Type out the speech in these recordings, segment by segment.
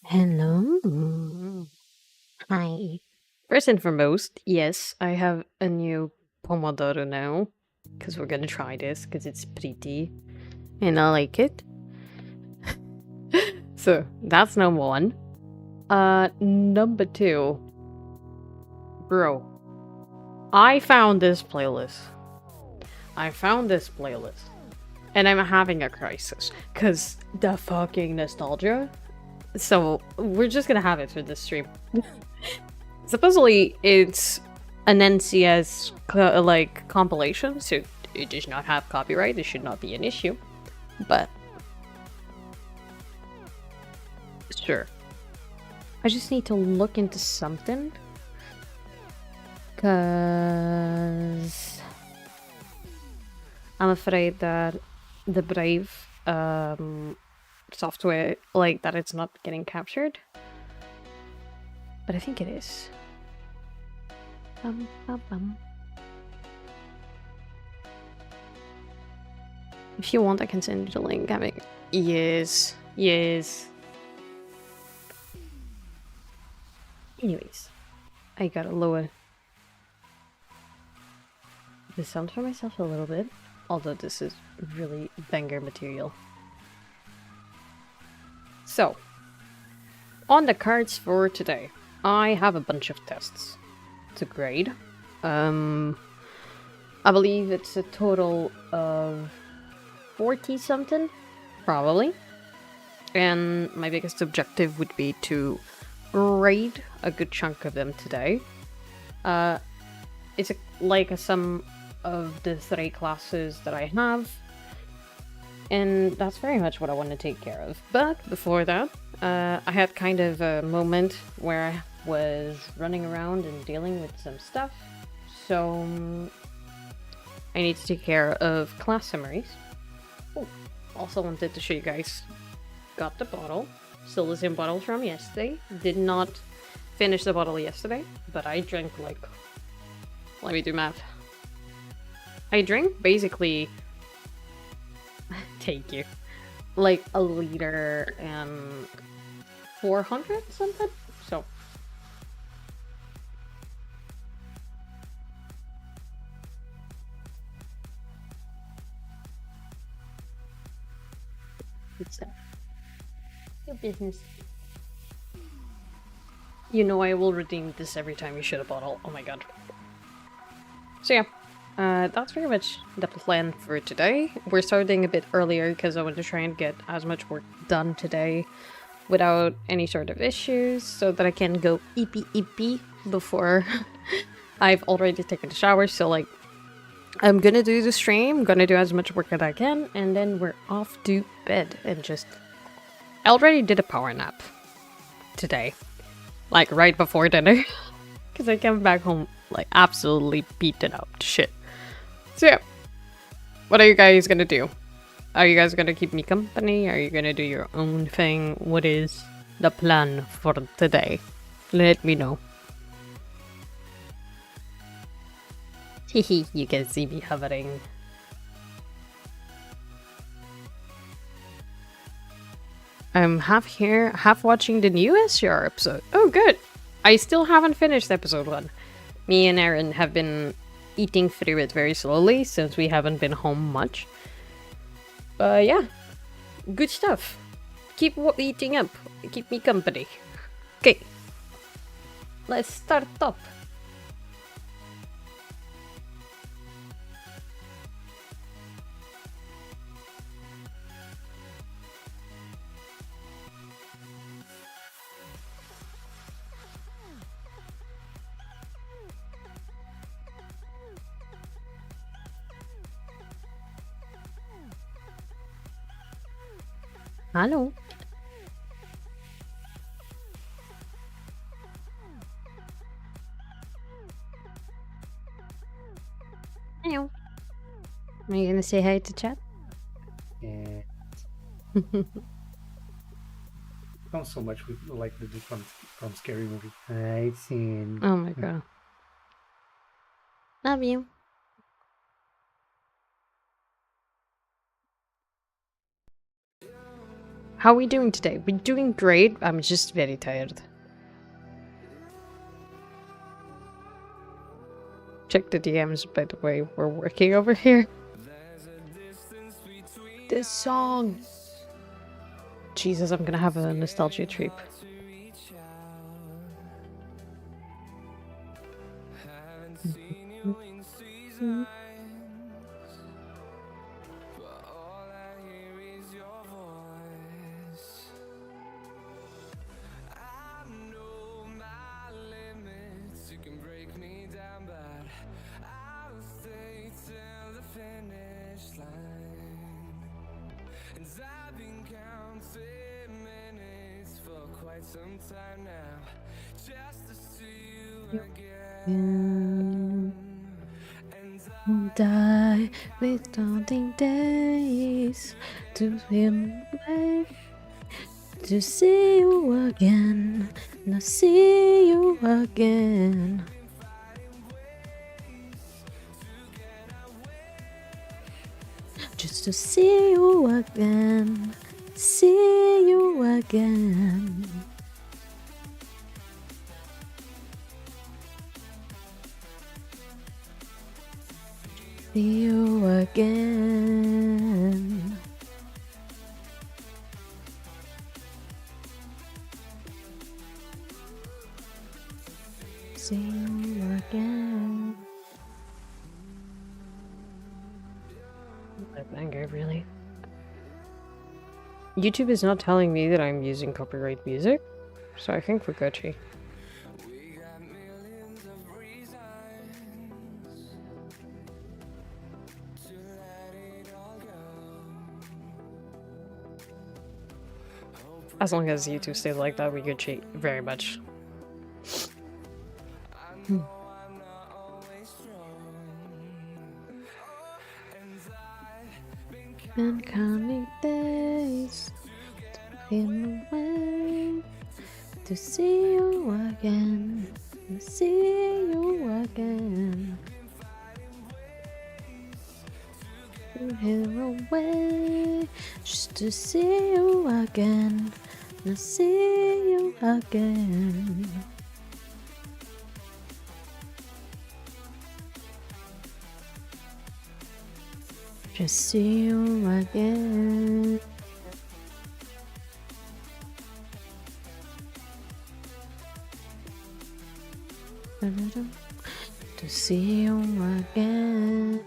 Hello. Hi. First and foremost, yes, I have a new Pomodoro now. Because we're gonna try this, because it's pretty. And I like it. So, that's number one. Number two. Bro. I found this playlist. And I'm having a crisis. Because the fucking nostalgia. So, we're just gonna have it for this stream. Supposedly, it's an NCS compilation, so it does not have copyright. It should not be an issue. But sure, I just need to look into something, cause I'm afraid that the Brave software, like that, it's not getting captured. But I think it is. If you want, I can send you the link. Yes. Anyways, I gotta lower the sound for myself a little bit, although this is really banger material. So, on the cards for today, I have a bunch of tests to grade. I believe it's a total of 40 something, probably. And my biggest objective would be to grade a good chunk of them today. It's like a sum of the 3 classes that I have. And that's very much what I want to take care of. But before that, I had kind of a moment where I was running around and dealing with some stuff. So I need to take care of class summaries. Oh, also wanted to show you guys got the bottle. Still the same bottle from yesterday. Did not finish the bottle yesterday, but I drank like... Let me do math. I drank basically... Thank you. Like a liter and 400 something? So... Good stuff. Your business. You know I will redeem this every time you shoot a bottle. Oh my god. So yeah, that's pretty much the plan for today. We're starting a bit earlier because I want to try and get as much work done today without any sort of issues so that I can go eepy before I've already taken a shower. So like, I'm gonna do the stream, gonna do as much work as I can, and then we're off to bed and just... I already did a power nap today, like right before dinner, because I came back home like absolutely beaten up to shit. So yeah, what are you guys gonna do? Are you guys gonna keep me company? Are you gonna do your own thing? What is the plan for today? Let me know. Hehe, you can see me hovering. I'm half here, half watching the new SR episode. Oh, good. I still haven't finished episode 1. Me and Aaron have been eating through it very slowly since we haven't been home much. But yeah, good stuff. Keep eating up. Keep me company. Okay, let's start up. Hallo. Hello. Are you gonna say hi to chat? Yeah. Not so much with like the dude from Scary Movie. I've seen. Oh my god. Love you. How are we doing today? We're doing great. I'm just very tired. Check the DMs, by the way. We're working over here. This song. Jesus, I'm gonna have a nostalgia trip. Some time now, just to see you again. And die with daunting days to him to see you again, and I see you again. Just to see you again, see you again. See you again. See you again. That banger, really. YouTube is not telling me that I'm using copyright music, so I think we're Gucci. As long as YouTube stays like that, we Gucci very much. Been counting days Walking away to see you again. To see you again. Here away just to see you again. To see you again. Just see you again. To see you again.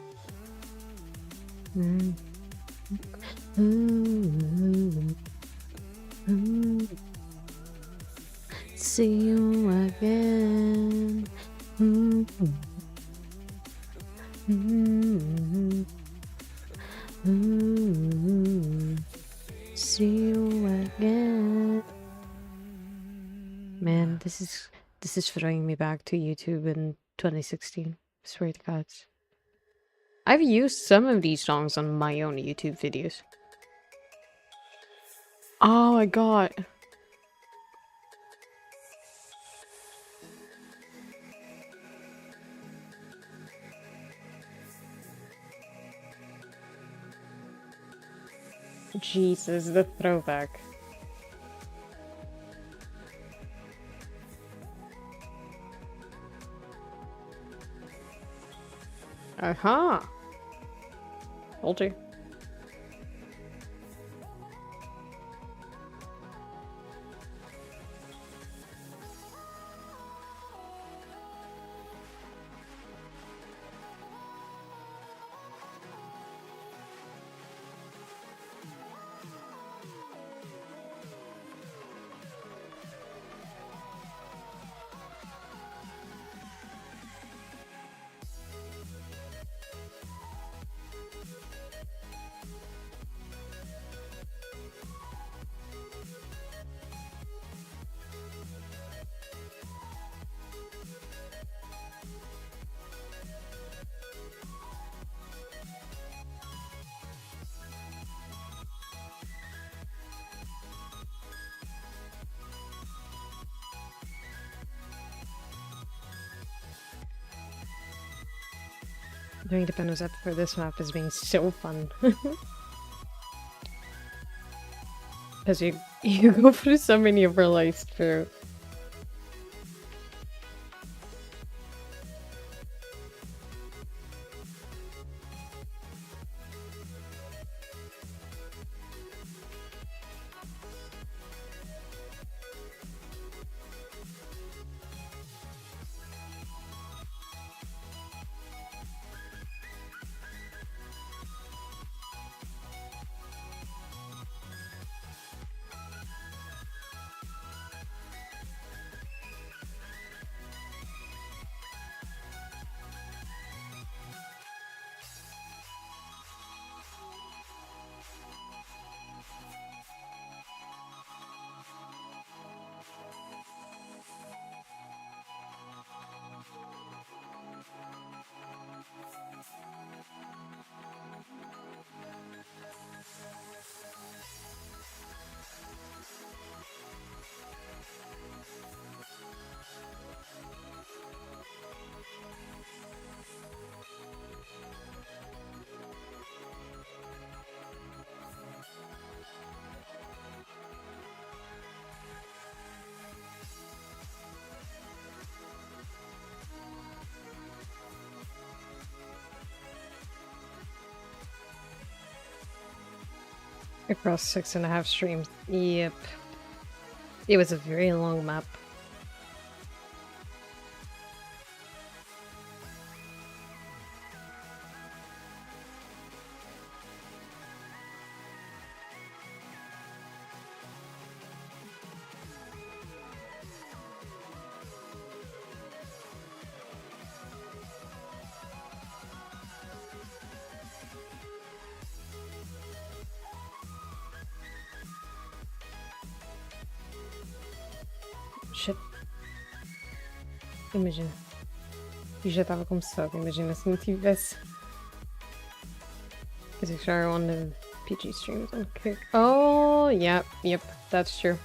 See you again. See you again. Man, this is throwing me back to YouTube in 2016. Swear to God. I've used some of these songs on my own YouTube videos. Oh my god. Jesus, the throwback. Aha! Told you. Doing the panels up for this map is being so fun. Because you go through so many overlays through. Across 6.5 streams. Yep. It was a very long map. Shit. Imagina. E já estava começado, imagina se não tivesse. Quer dizer, já era on PG streams on Kick. Oh, yeah, yep, that's true.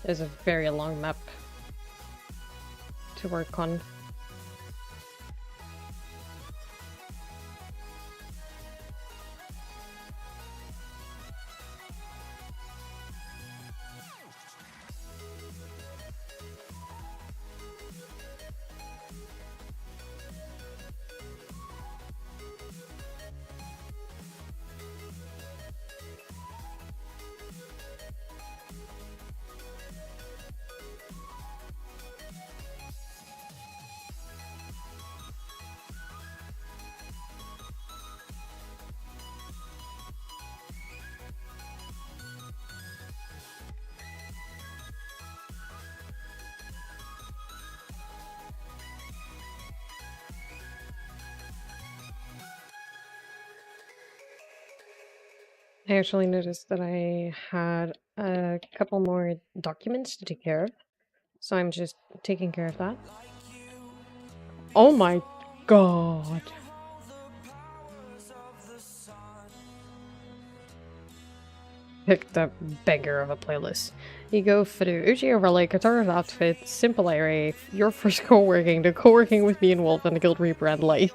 There's a very long map to work on. I actually noticed that I had a couple more documents to take care of, so I'm just taking care of that. Oh my god. Picked a beggar of a playlist. You go through Uchi overlay, Katara's outfit, simple array, your first co-working, the co-working with me and Wolf, and the Guild rebrand light.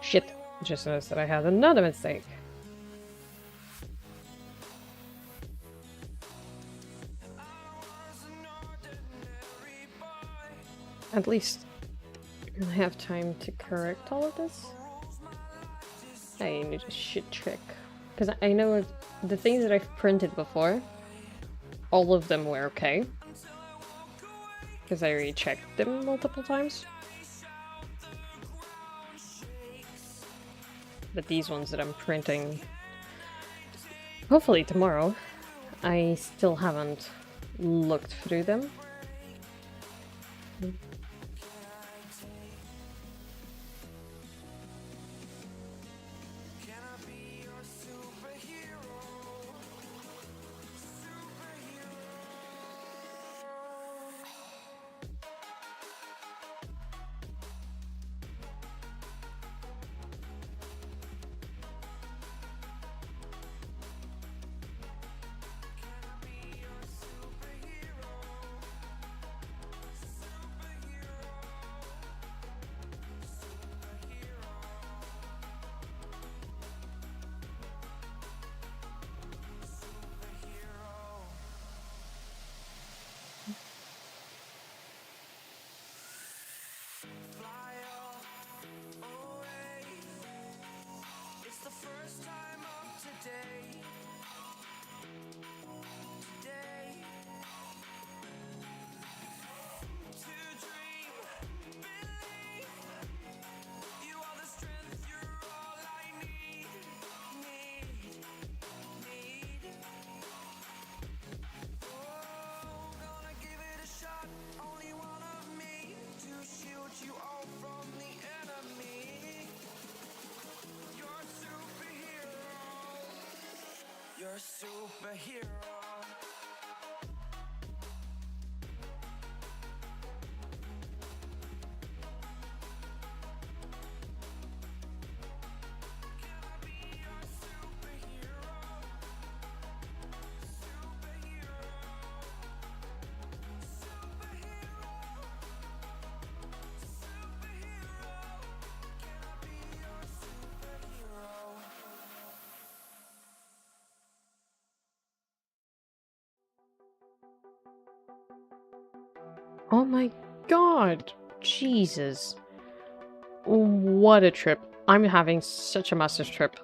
Shit. Just noticed that I had another mistake. At least I have time to correct all of this. I need a shit trick. Because I know the things that I've printed before, all of them were okay. Because I rechecked them multiple times. But these ones that I'm printing, hopefully tomorrow, I still haven't looked through them. You're a superhero. Oh my god! Jesus. What a trip. I'm having such a massive trip.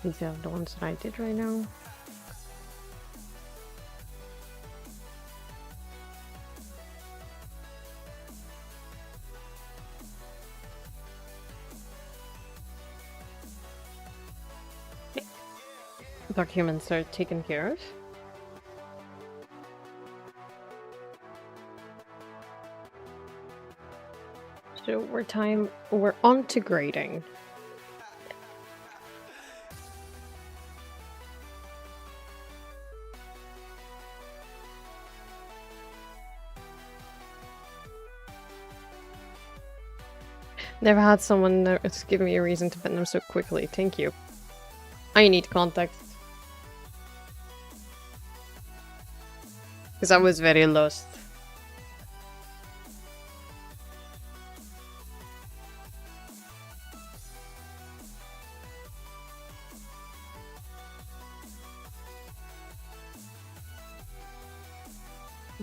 These are the ones that I did right now. documents are taken care of. So we're on to grading. Never had someone that's given me a reason to bend them so quickly. Thank you. I need context. Because I was very lost.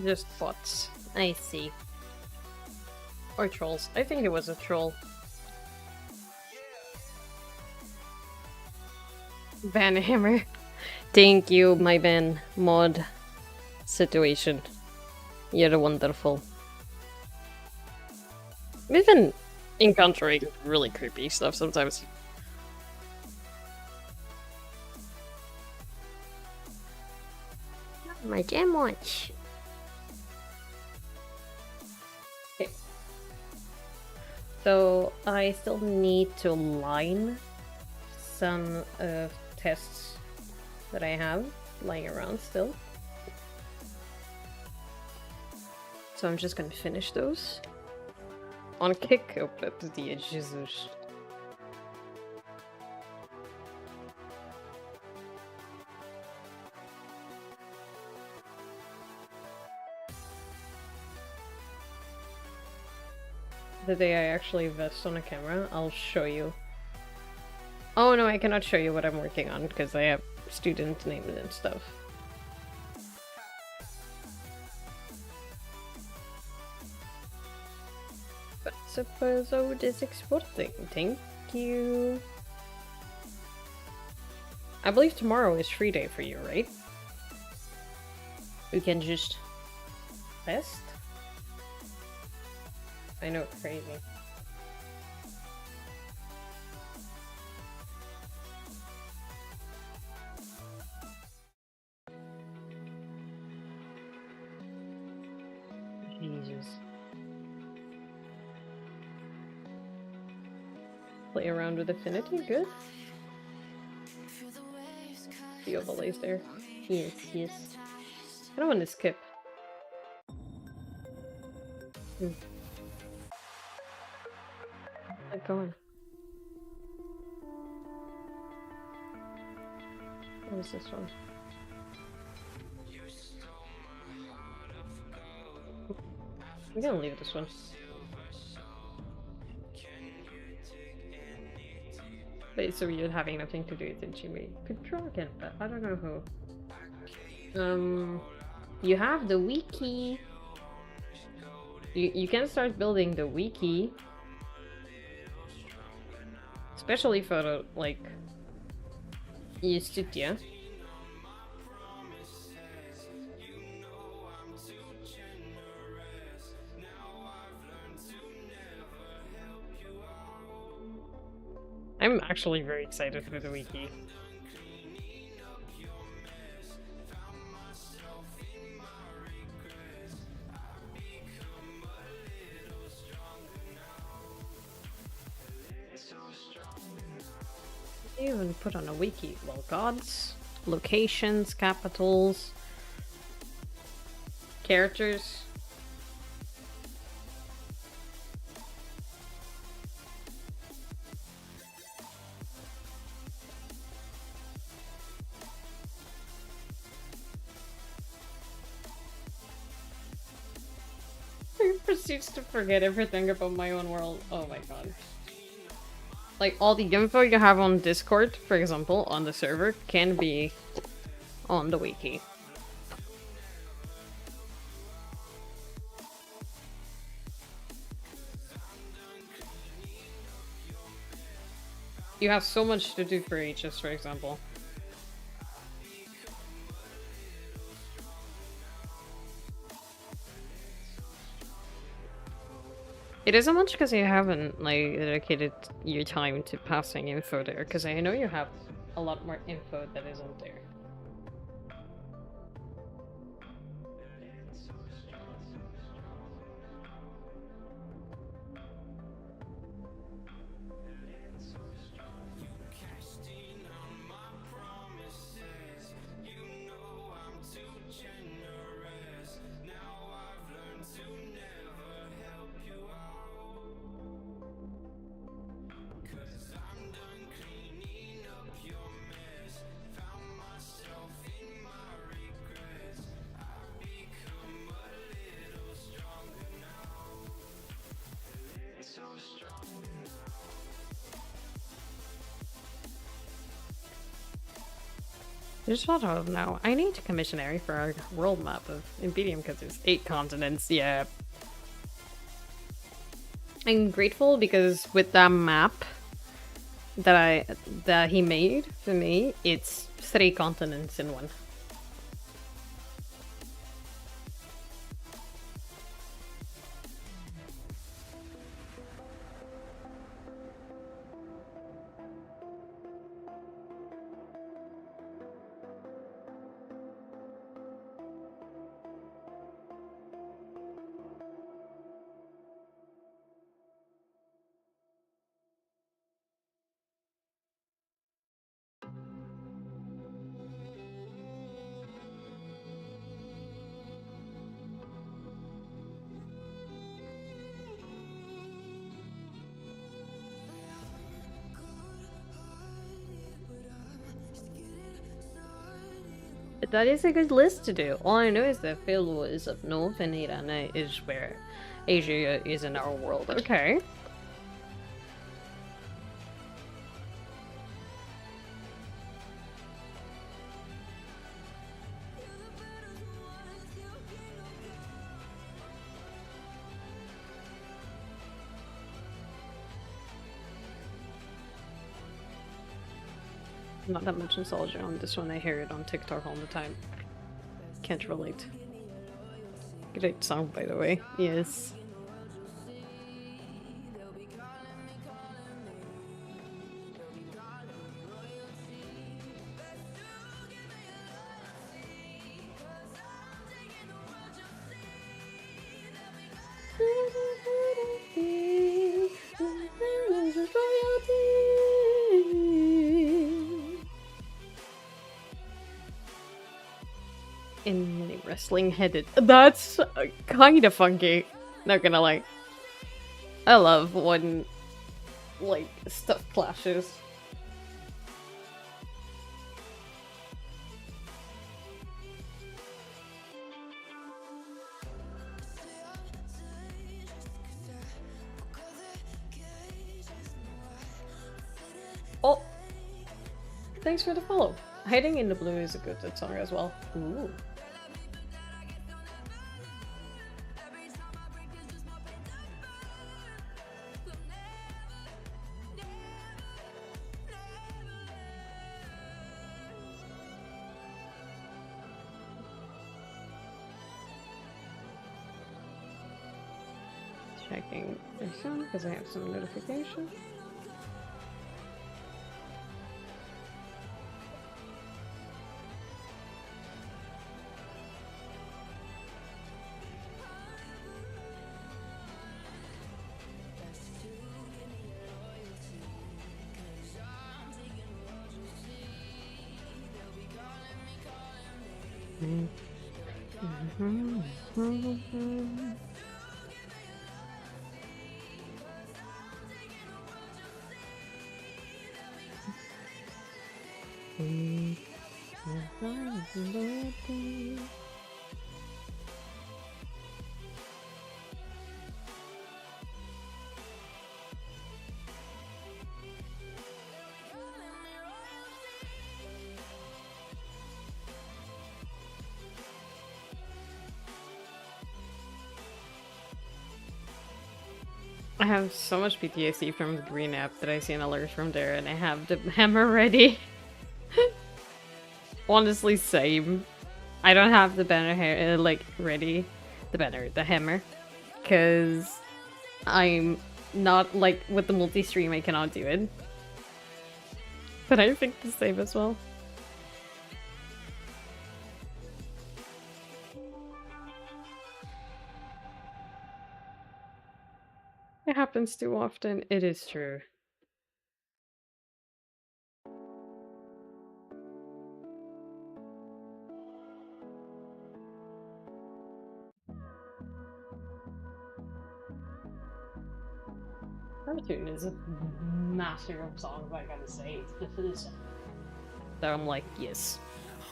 Just bots. I see. Or trolls. I think it was a troll. Banhammer. Thank you, my Van mod situation. You're wonderful. We've been encountering really creepy stuff sometimes. My jam watch. Okay. So I still need to line some tests that I have lying around still. So I'm just gonna finish those. On kick up at the Jesus. The day I actually vest on a camera, I'll show you. Oh no, I cannot show you what I'm working on because I have student names and stuff. But suppose it is exporting. Thank you. I believe tomorrow is free day for you, right? We can just test. I know, crazy. Jesus. Play around with affinity, good. The overlays there. Yes, yes. I don't want to skip. Get going. What is this one? I'm gonna leave this one. Wait, so you're having nothing to do with it, Jimmy? Could draw again, but I don't know who. You have the wiki. You can start building the wiki. Especially for the, like, studia. I'm actually very excited for the wiki. Even put on a wiki. Well, gods, locations, capitals, characters. He proceeds to forget everything about my own world. Oh my god. Like, all the info you have on Discord, for example, on the server, can be on the wiki. You have so much to do for Aegis, for example. It isn't much because you haven't, like, dedicated your time to passing info there, because I know you have a lot more info that isn't there. Cashed in on my promises. You know I'm too generous. Now I've learned to never help you out. 'Cause I'm done cleaning up your mess. Found myself in my regrets. I've become a little stronger now. A little stronger now. Just thought of now. I need to commission Ari for our world map of Imperium because there's 8 continents. Yeah. I'm grateful because with that map that he made for me, it's 3 continents in one. That is a good list to do. All I know is that Phil is up north and Irana is where Asia is in our world. Okay. Not that much nostalgia on this one. I hear it on TikTok all the time. Can't relate. Great song, by the way. Yes. In wrestling headed. That's kind of funky. Not gonna lie. I love when like stuff clashes. Oh, thanks for the follow. Hiding in the Blue is a good song as well. Ooh. Checking this one because I have some notification. I have so much PTSD from the Green app that I see an alert from there, and I have the hammer ready. Honestly, same. I don't have the banner like ready, the hammer, because I'm not like with the multi-stream. I cannot do it. But I think the same as well. It happens too often. It is true. Cartoon is a master of songs, I gotta say. It's the first song that I'm like, yes.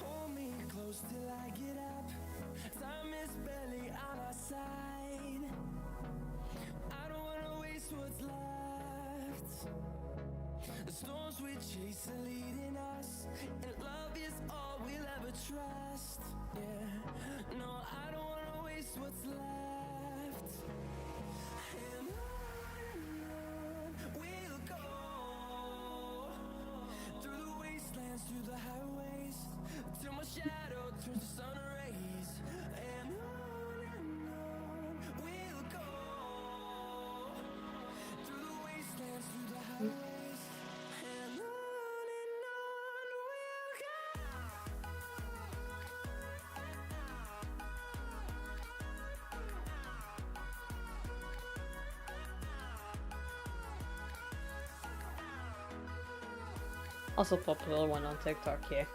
Hold me close till I get up. Time is barely on our side. I don't wanna waste what's left. The storms we chase are leading us, and love is all we'll ever trust. Yeah, no, I don't wanna waste what's left. And on we'll go, through the wastelands, through the highways, till my shadow turns to sun rays. And on we'll go, through the wastelands, through the highways. And on we'll go. Also popular one on TikTok, yeah.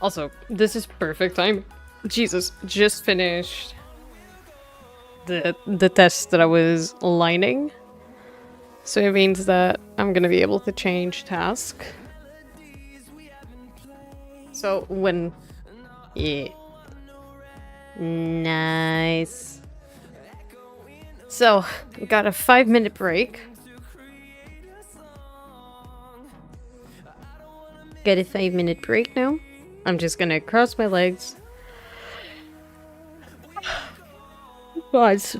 Also, this is perfect time. Jesus, just finished the test that I was lining. So it means that I'm gonna be able to change task. So when... Yeah. Nice. So, we got a 5-minute break. Get a 5-minute break now. I'm just gonna cross my legs. But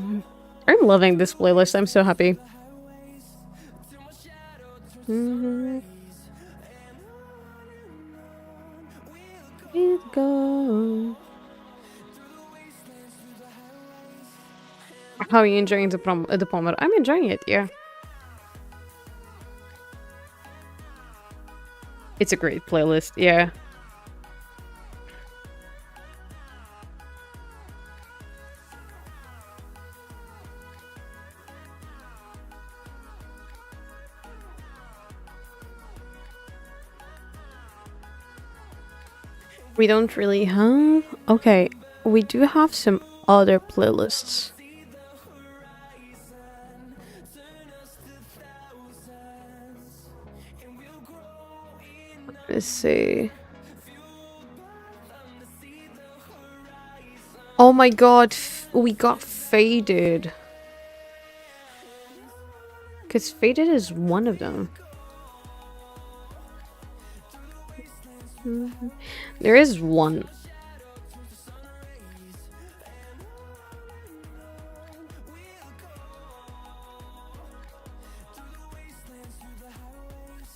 I'm loving this playlist. I'm so happy. We'll go. How are you enjoying the Pommer? I'm enjoying it, yeah. It's a great playlist, yeah. We don't really have... Okay, we do have some other playlists. Let's see. Oh my god, we got Faded. Because Faded is one of them. There is one.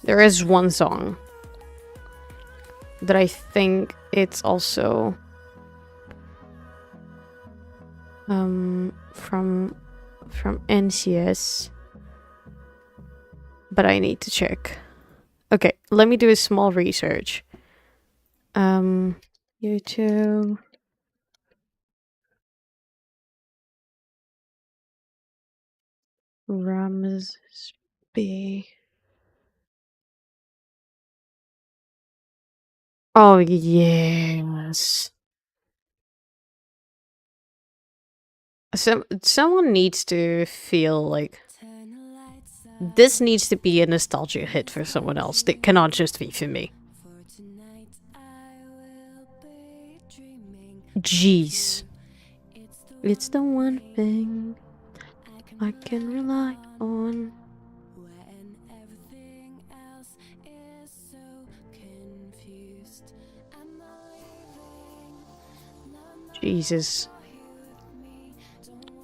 There is one song that I think it's also from NCS, but I need to check. Okay, let me do a small research. YouTube. Ramsby. Oh, yes. Someone needs to feel like this needs to be a nostalgia hit for someone else. It cannot just be for me. Jeez. It's the one thing I can rely on. Jesus.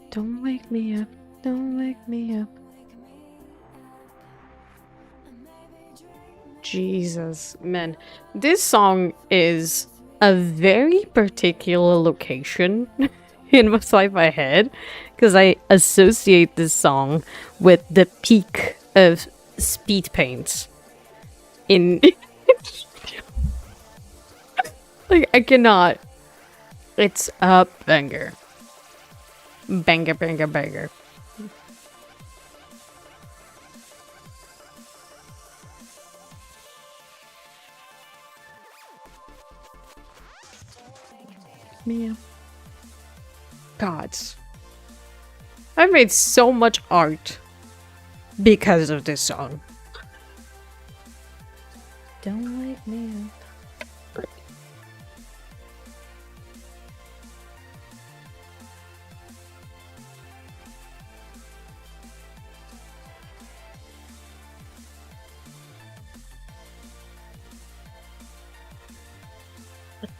Don't wake me up. Don't wake me up. Jesus, man. This song is a very particular location inside my head because I associate this song with the peak of speed paint in like I cannot. It's a banger. Banger, banger, banger. Man. Gods. I've made so much art because of this song. Don't wake me up.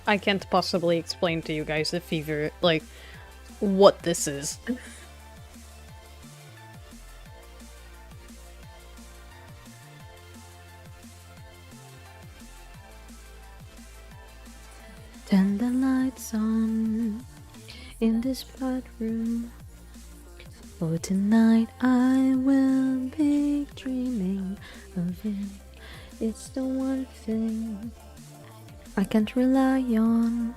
I can't possibly explain to you guys the fever, like, what this is. Turn the lights on in this bedroom. For tonight I will be dreaming of it. It's the one thing I can't rely on.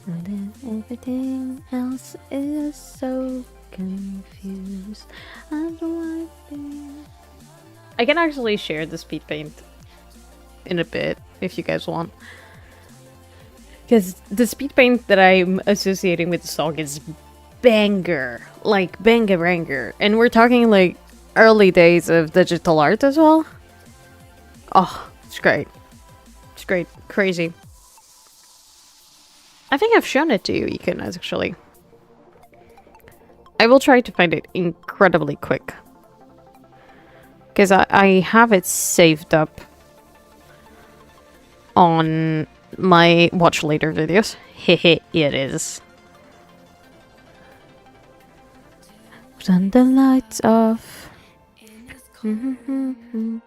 And then everything else is so confused. I don't like being... I can actually share the speed paint in a bit if you guys want. Because the speed paint that I'm associating with the song is banger. Like, banger banger. And we're talking like early days of digital art as well. Oh, it's great. It's great. Crazy. I think I've shown it to you, Ekin, actually. I will try to find it incredibly quick. Because I have it saved up on my watch later videos. Hehe, it is. Turn the lights off. When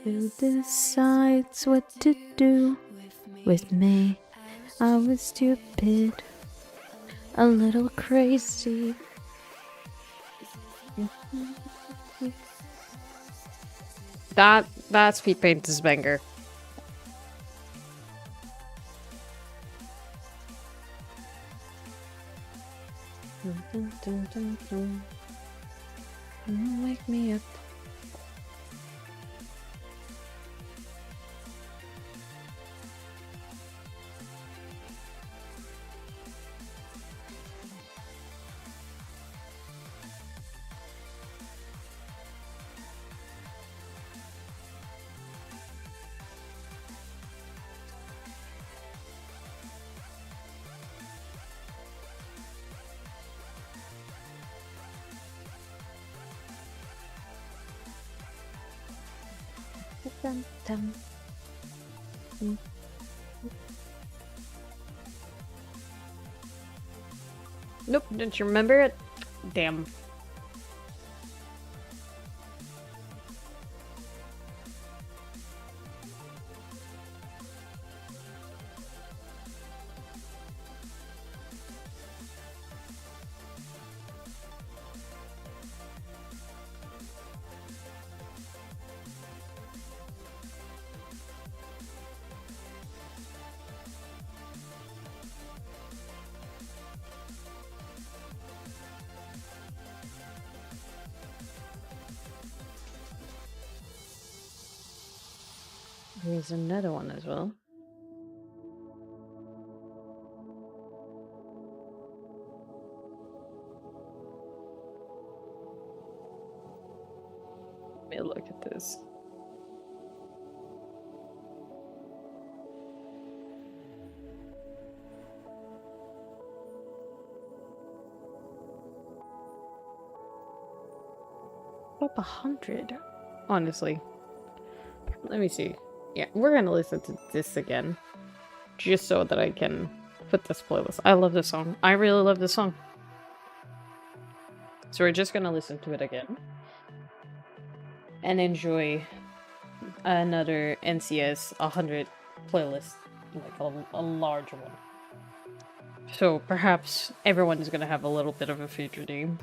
who decides what to do with me? I was stupid, a little crazy. That speed paint is banger. Wake me up. Dum, dum. Nope, don't you remember it? Damn. Here's another one as well. Let me look at this. Up 100, honestly. Let me see. Yeah, we're gonna listen to this again, just so that I can put this playlist. I love this song. I really love this song. So we're just gonna listen to it again and enjoy another NCS 100 playlist, like a large one. So perhaps everyone is gonna have a little bit of a feature name.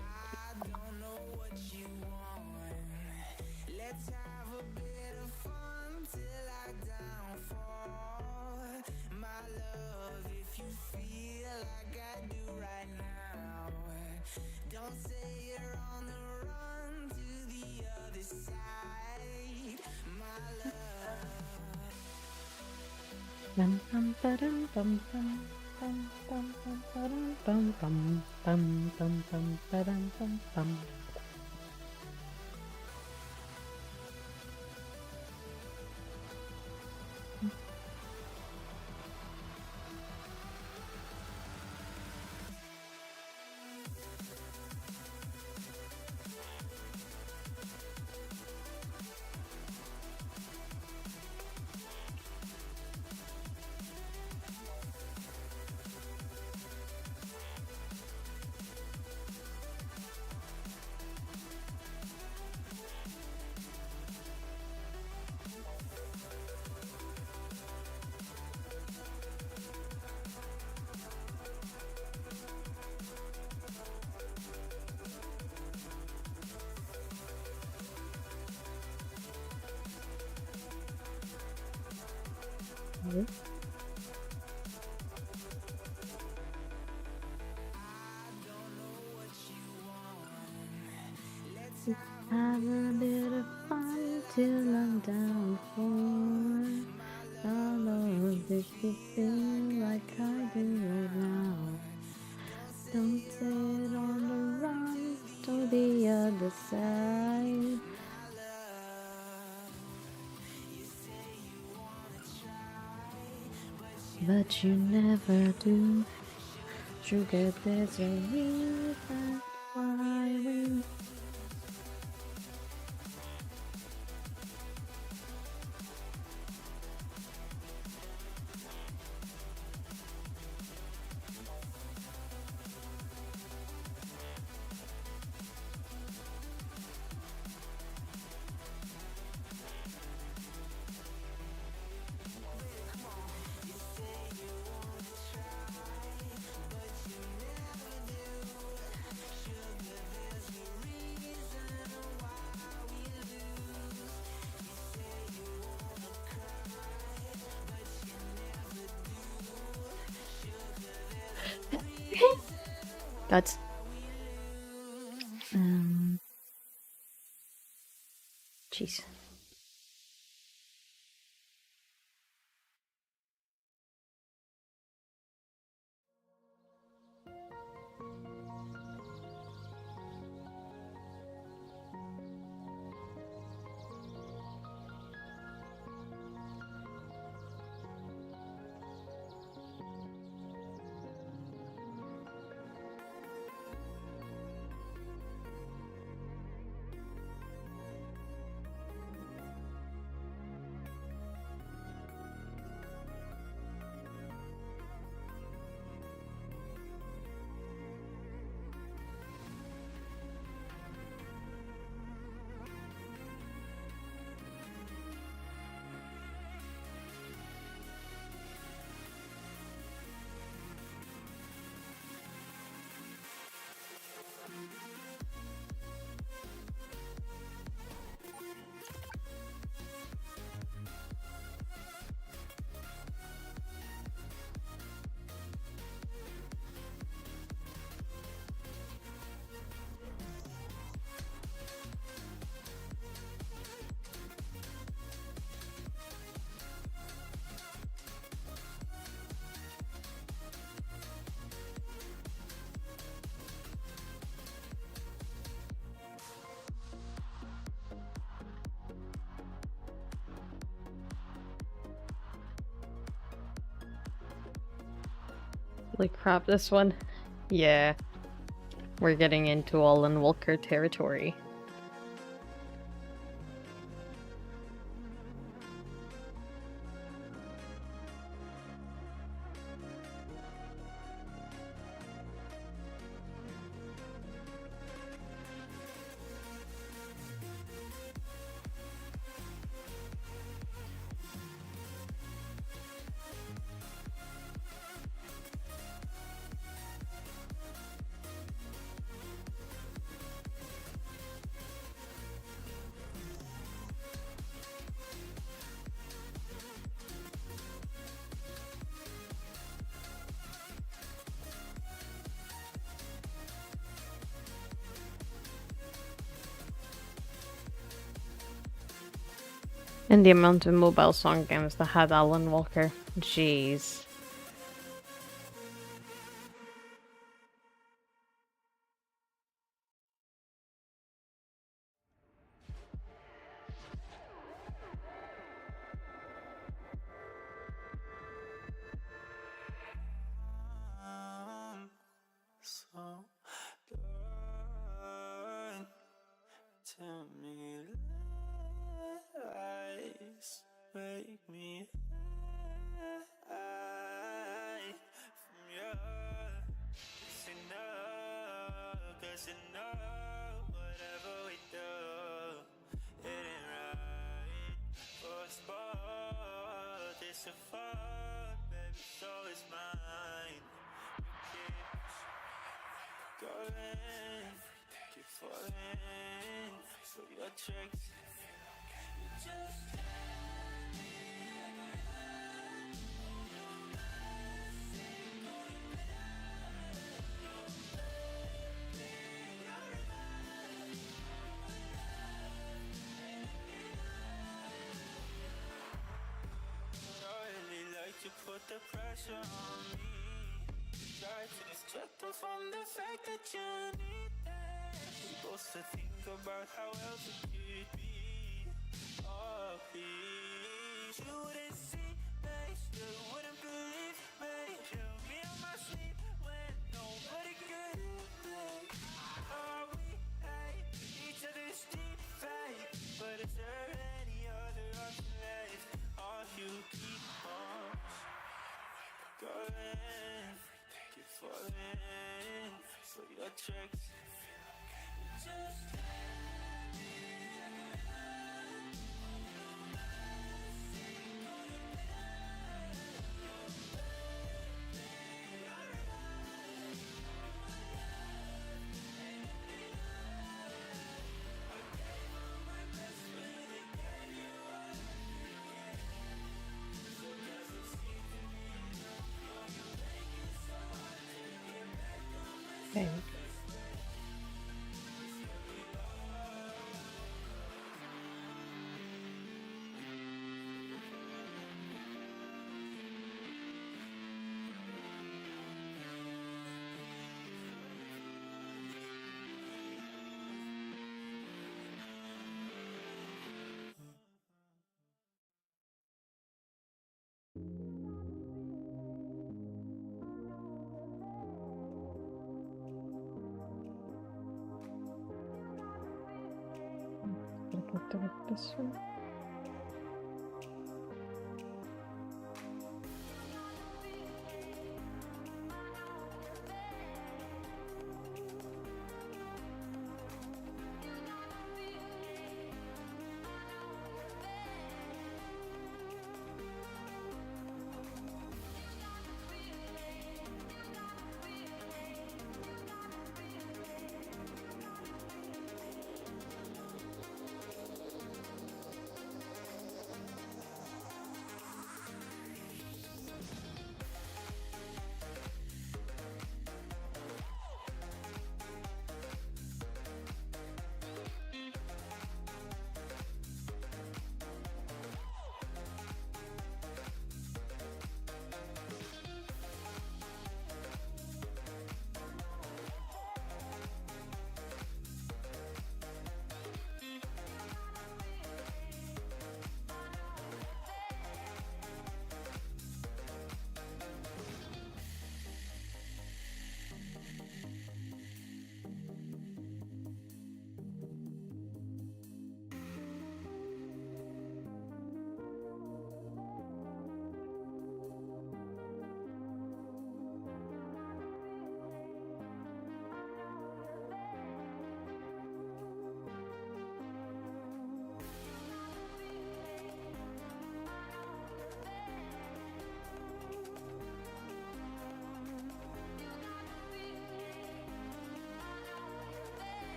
Don't say you're on the run to the other side, my love. Bum, bum, ba-dum, bum, bum, bum, bum, bum, ba-dum, bum, bum, bum, bum, bum, ba-dum, bum, bum. Have a bit of fun till I'm down for all of this you feel like I do right now. Don't sit on the run to the other side. But you never do. Sugar, there's a reason why we. That's jeez. Holy crap, this one. Yeah. We're getting into Alan Walker territory. And the amount of mobile song games that had Alan Walker. Jeez. So done. Tell me lies, make me high from you. It's enough, 'cause you know whatever we do, it ain't right. For us both, it's a fuck, baby, so it's mine. We keep going, keep falling for your tricks. You just really like to put the pressure on me. Try to distract her from the fact that you need that. Supposed to think about how else it could be. Oh, please. You wouldn't see me, you wouldn't believe me. Kill me on my sleep when nobody could hear me. Oh, we hate each other's deep fate, but is there any other option left? All you keep on going, keep falling for your tricks. You just Okay. Look at this one.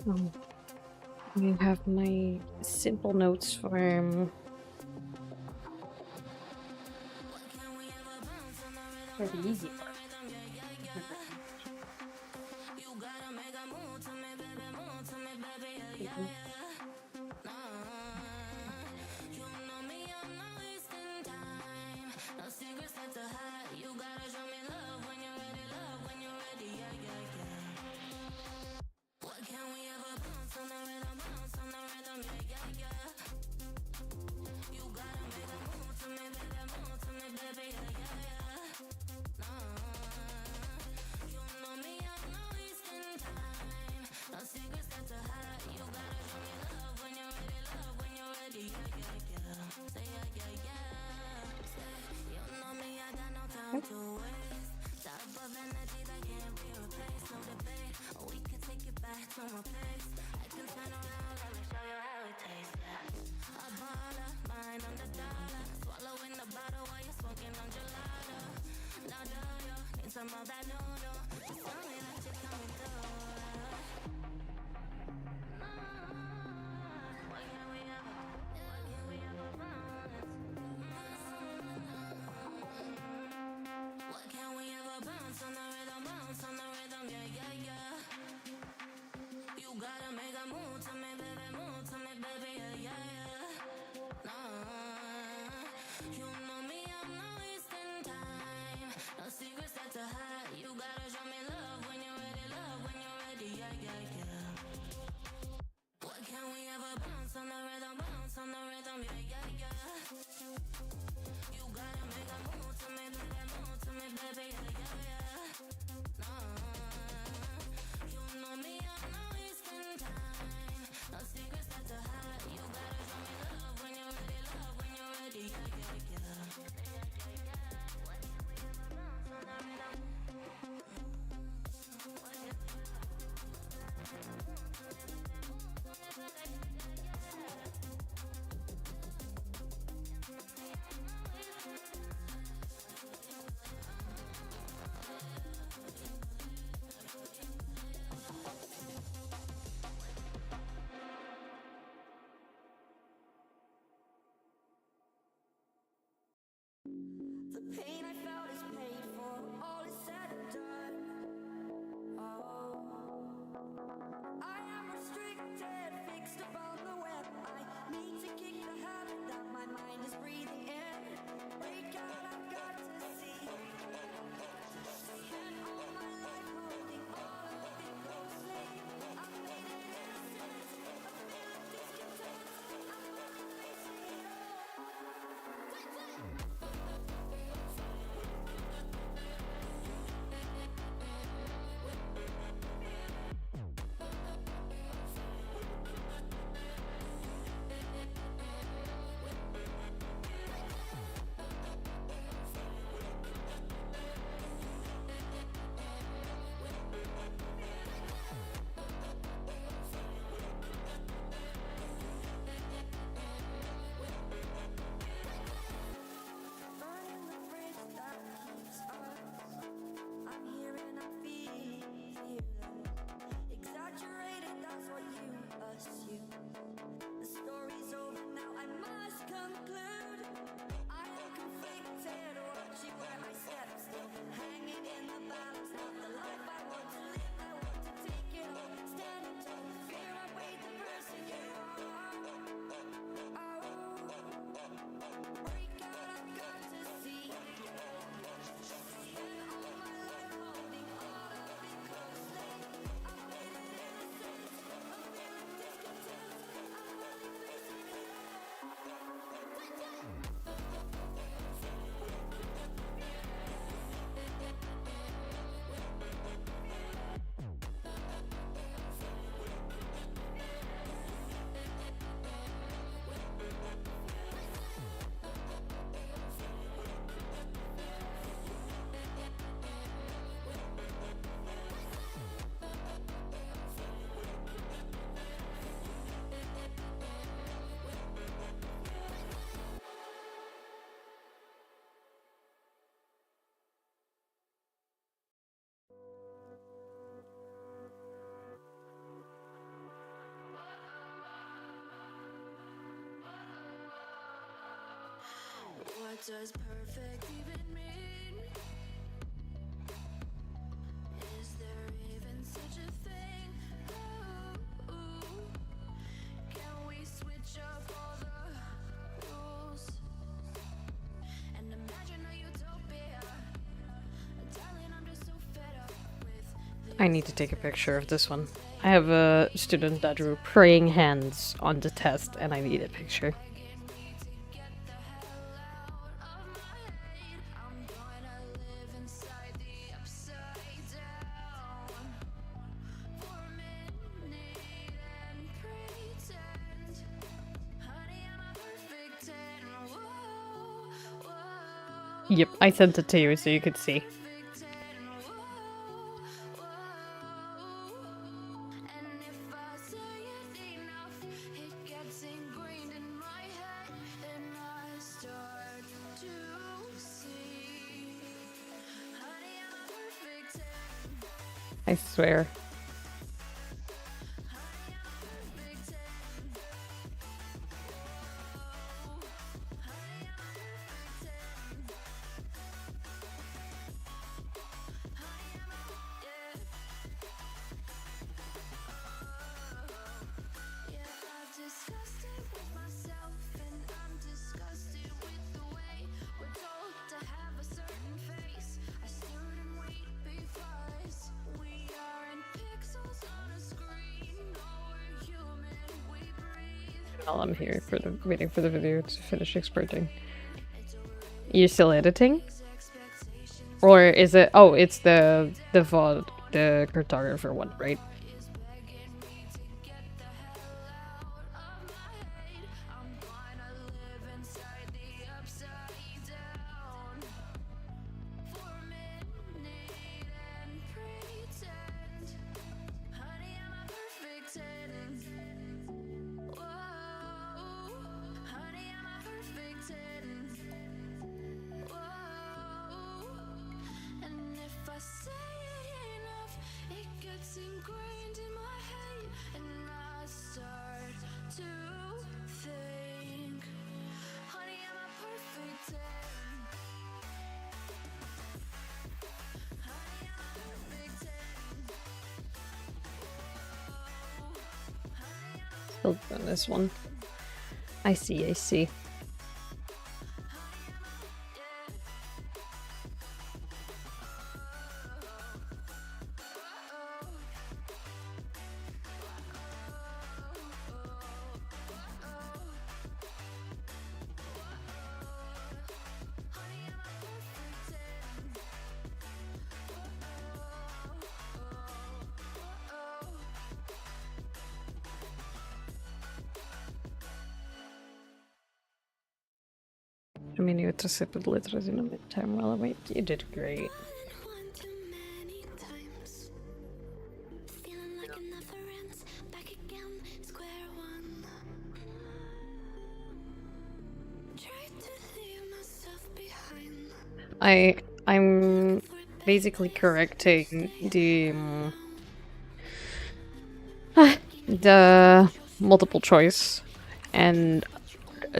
I have my simple notes for the easy part. does perfect even mean? Is there even such a thing? Ooh, can we switch up all the rules and imagine a utopia? Darling, I'm just so fed up with I need to take a picture of this one. I have a student that drew praying hands on the test, and I need a picture. Yep, I sent it to you so you could see. I swear. While I'm here for the waiting for the video to finish exporting. You're still editing? Or is it oh it's the VOD, the cartographer one, right? Ingrained in my head, and I start to think, honey, I'm a perfect 10. Honey, I'm a perfect 10. Still on this one. I see, I see. I mean, you to sip with litters in a midterm while I wait. You did great. One too many times. Feeling like it never ends. Back again, square one. Tried to leave myself behind. I'm basically correcting the multiple choice, and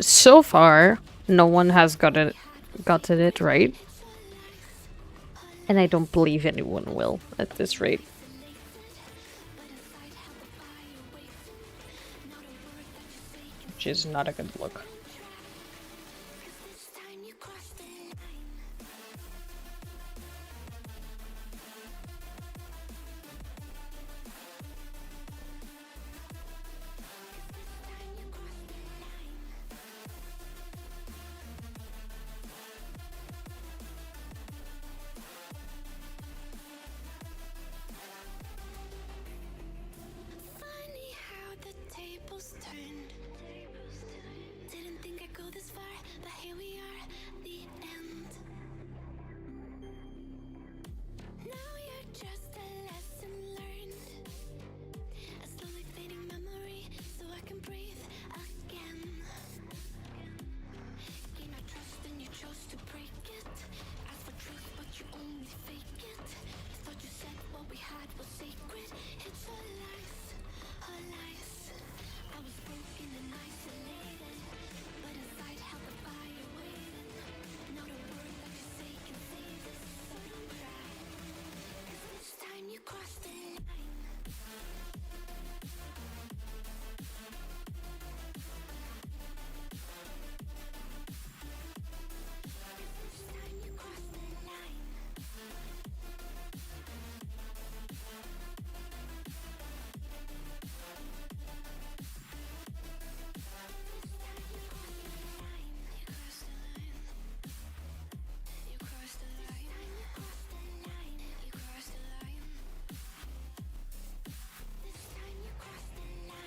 so far no one has gotten it right, and I don't believe anyone will at this rate. Which is not a good look. This time you crossed the line. Funny how the tables turned. Didn't think I'd go this far, but here we are, the end. Now you're just a lesson learned. A slowly fading memory, so I can breathe again. Gain our trust and you chose to break it. Ask for truth, but you only fake it. Thought you said what we had was sacred. It's all lies, all lies. I was broken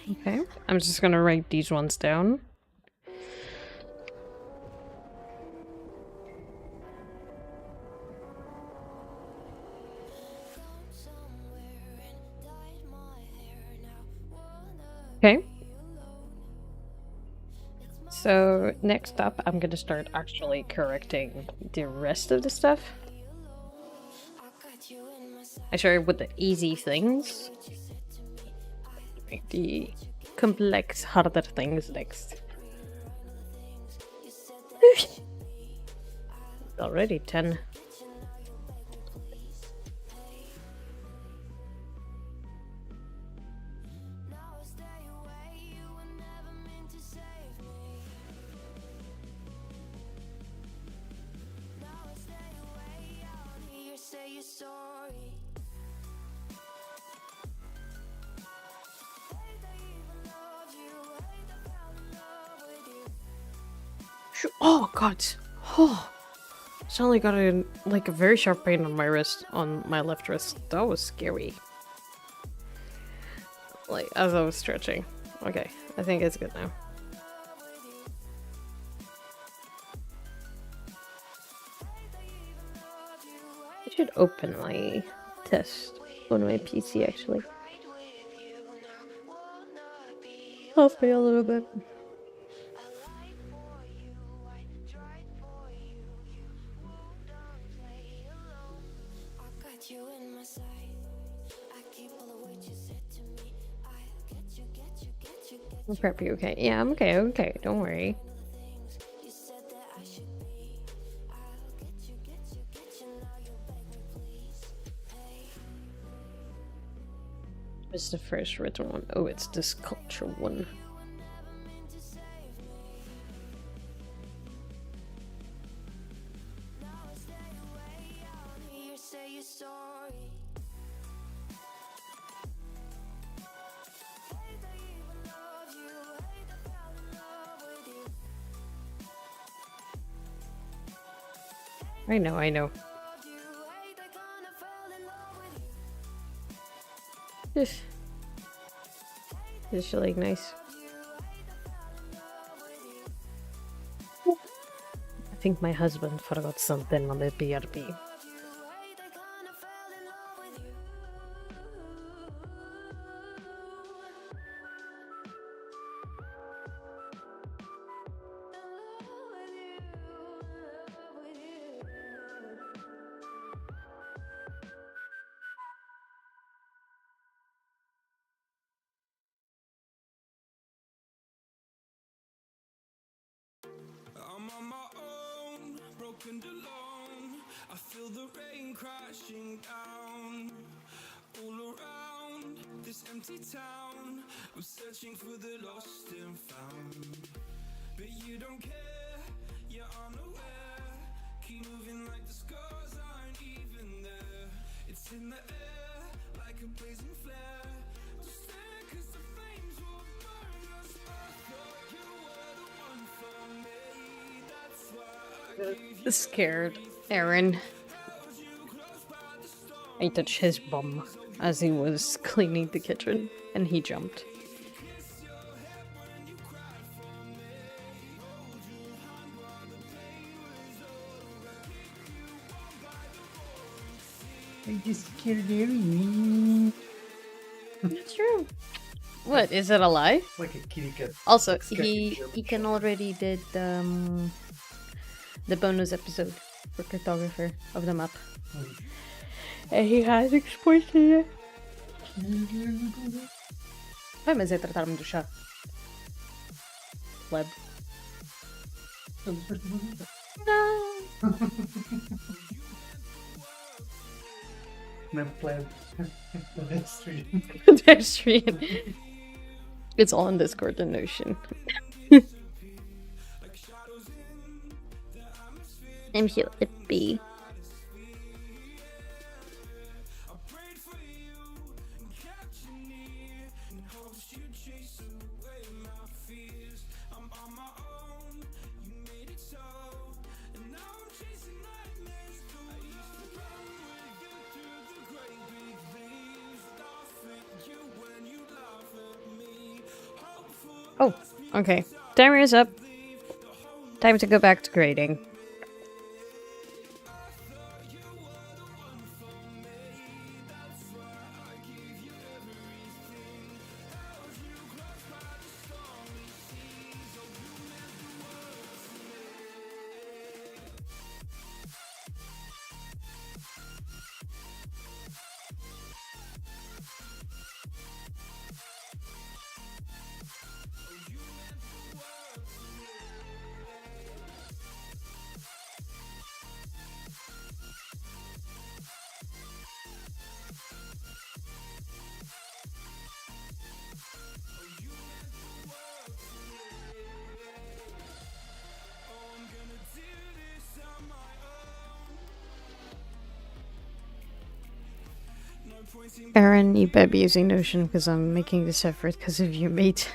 Okay, I'm just gonna write these ones down. Okay. So next up, I'm gonna start actually correcting the rest of the stuff. I started with the easy things. Make the complex, harder things next. Already 10. Oh god. Oh. Suddenly got a like a very sharp pain on my wrist, on my left wrist. That was scary. Like as I was stretching. Okay, I think it's good now. I should open my test on my PC actually. Help me a little bit. I'll prep you, okay? Yeah, I'm okay, okay, don't worry. What's the first written one? Oh, it's the sculpture one. I know, I know. This is like nice. I think my husband forgot something on the BRB. I'm on my own, broken alone. I feel the rain crashing down all around this empty town. I'm searching for the lost and found, but you don't care, you're unaware. Keep moving like the scars aren't even there. It's in the air like a blazing flare. Don't stare 'cause the flames will burn us. I thought you were the one for me. That's why I Scared Aaron. I touched his bum as he was cleaning the kitchen and he jumped. I just scared Aaron. It's true. What, is it alive? Like a kitty cat. Also, Sketchy he German can already did the bonus episode for cartographer of the map. And he has exported it. Vai, mas é tratar-me do chá. Pleb. Não. No pleb. Pedestrian. Pedestrian. It's all in Discord and Notion. I'm here with B. Oh, okay. Timer is up. Time to go back to grading. Aaron, you better be using Notion because I'm making this effort because of you, mate.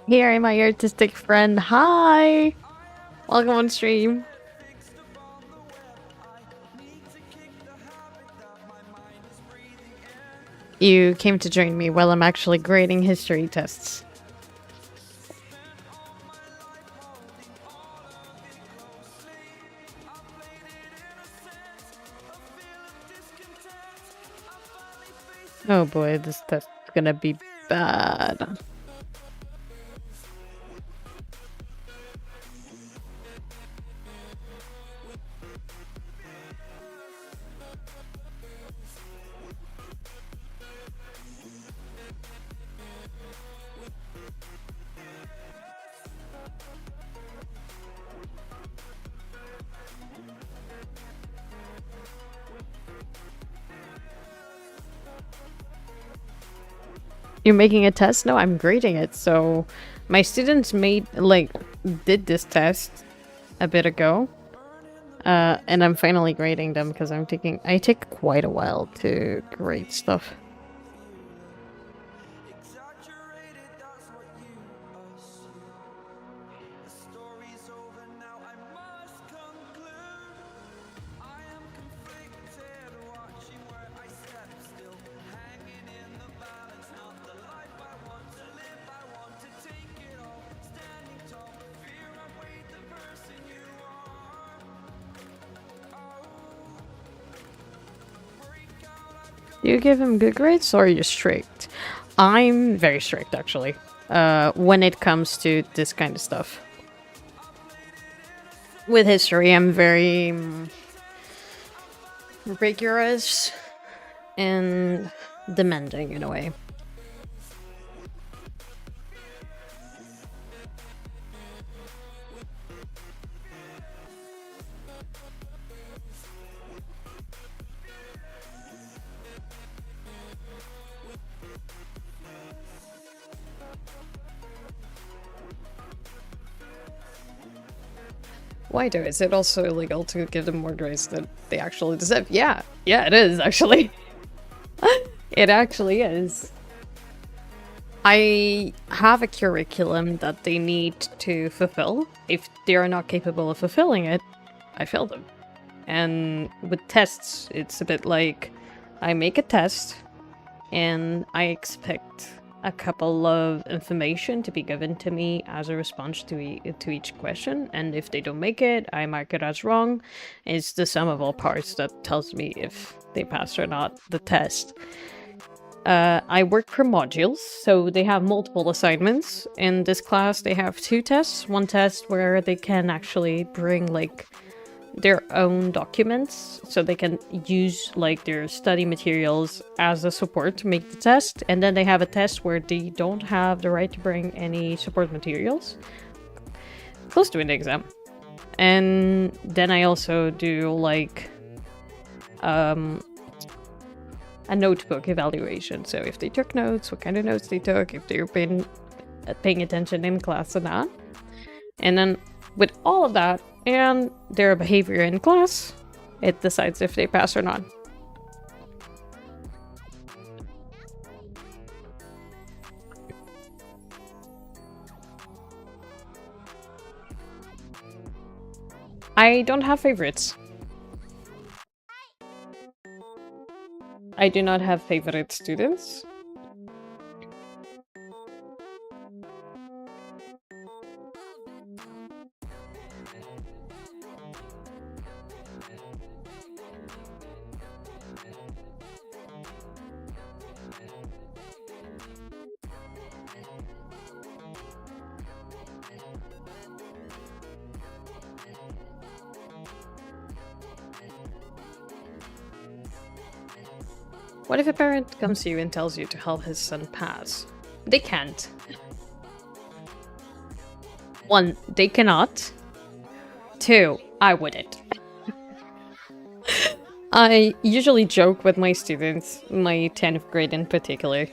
Here, I'm my artistic friend. Hi! Welcome on stream. You came to join me while I'm actually grading history tests. Oh boy, this test is gonna be bad. You're making a test? No, I'm grading it. So my students did this test a bit ago. And I'm finally grading them because I take quite a while to grade stuff. Do you give him good grades or are you strict? I'm very strict actually. When it comes to this kind of stuff. With history, I'm very rigorous and demanding in a way. Why though? Is it also illegal to give them more grades than they actually deserve? Yeah, it is actually. It actually is. I have a curriculum that they need to fulfill. If they are not capable of fulfilling it, I fail them. And with tests, it's a bit like I make a test and I expect a couple of information to be given to me as a response to each question, and if they don't make it, I mark it as wrong. It's the sum of all parts that tells me if they pass or not the test. I work per modules, so they have multiple assignments. In this class, they have 2 tests. One test where they can actually bring, like, their own documents, so they can use, like, their study materials as a support to make the test. And then they have a test where they don't have the right to bring any support materials. Close to an exam. And then I also do, like, a notebook evaluation. So if they took notes, what kind of notes they took, if they've been paying attention in class or not. And then with all of that and their behavior in class, it decides if they pass or not. I don't have favorites. I do not have favorite students. What if a parent comes to you and tells you to help his son pass? They can't. 1, they cannot. 2, I wouldn't. I usually joke with my students, my 10th grade in particular.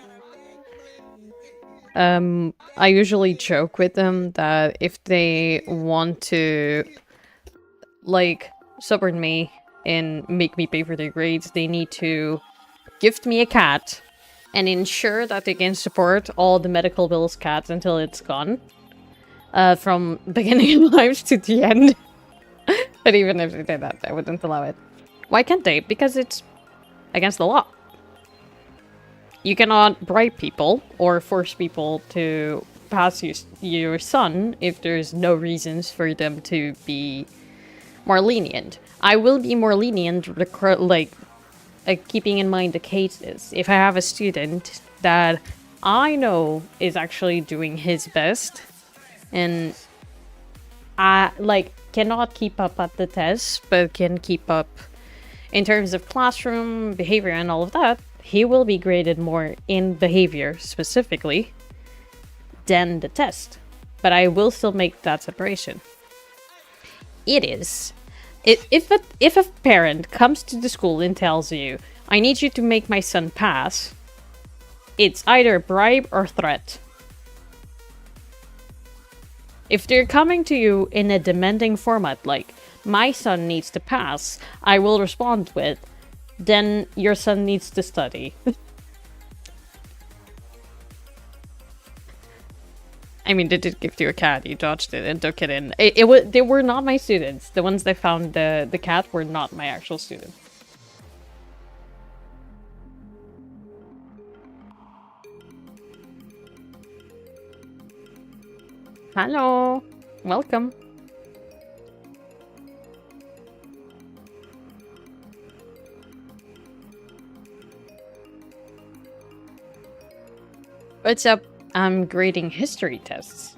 I usually joke with them that if they want to, like, support me and make me pay for their grades, they need to gift me a cat and ensure that they can support all the medical bills cats until it's gone. From beginning of life to the end. But even if they did that, I wouldn't allow it. Why can't they? Because it's against the law. You cannot bribe people or force people to pass your son if there's no reasons for them to be more lenient. I will be more lenient, like, keeping in mind the cases. If I have a student that I know is actually doing his best and I, like, cannot keep up at the test, but can keep up in terms of classroom behavior and all of that, he will be graded more in behavior specifically than the test. But I will still make that separation. If a parent comes to the school and tells you, I need you to make my son pass, it's either bribe or threat. If they're coming to you in a demanding format, like, my son needs to pass, I will respond with, then your son needs to study. I mean, they did give you a cat, you dodged it and took it in. They were not my students. The ones that found the cat were not my actual students. Hello, welcome. What's up? I'm grading history tests.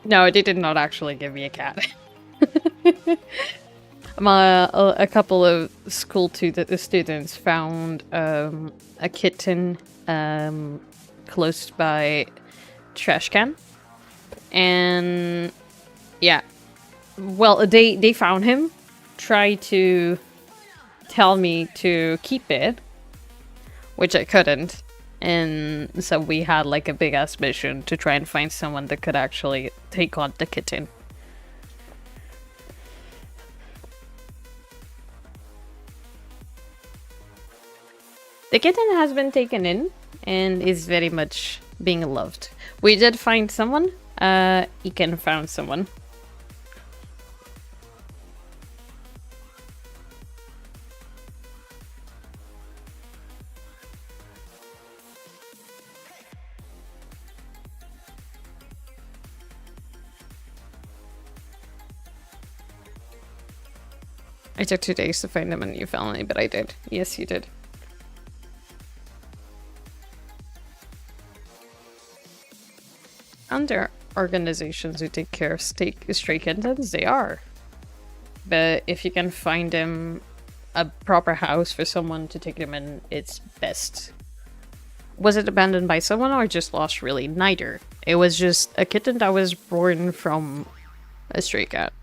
No, they did not actually give me a cat. A couple of school students found a kitten close by trash can, and yeah, well, they found him, tried to tell me to keep it, which I couldn't. And so we had like a big ass mission to try and find someone that could actually take on the kitten. The kitten has been taken in and is very much being loved. We did find someone. Iken found someone. I took 2 days to find them a new family, but I did. Yes, you did. And there are organizations who take care of stray kittens, they are. But if you can find them a proper house for someone to take them in, it's best. Was it abandoned by someone or just lost? Really, neither. It was just a kitten that was born from a stray cat.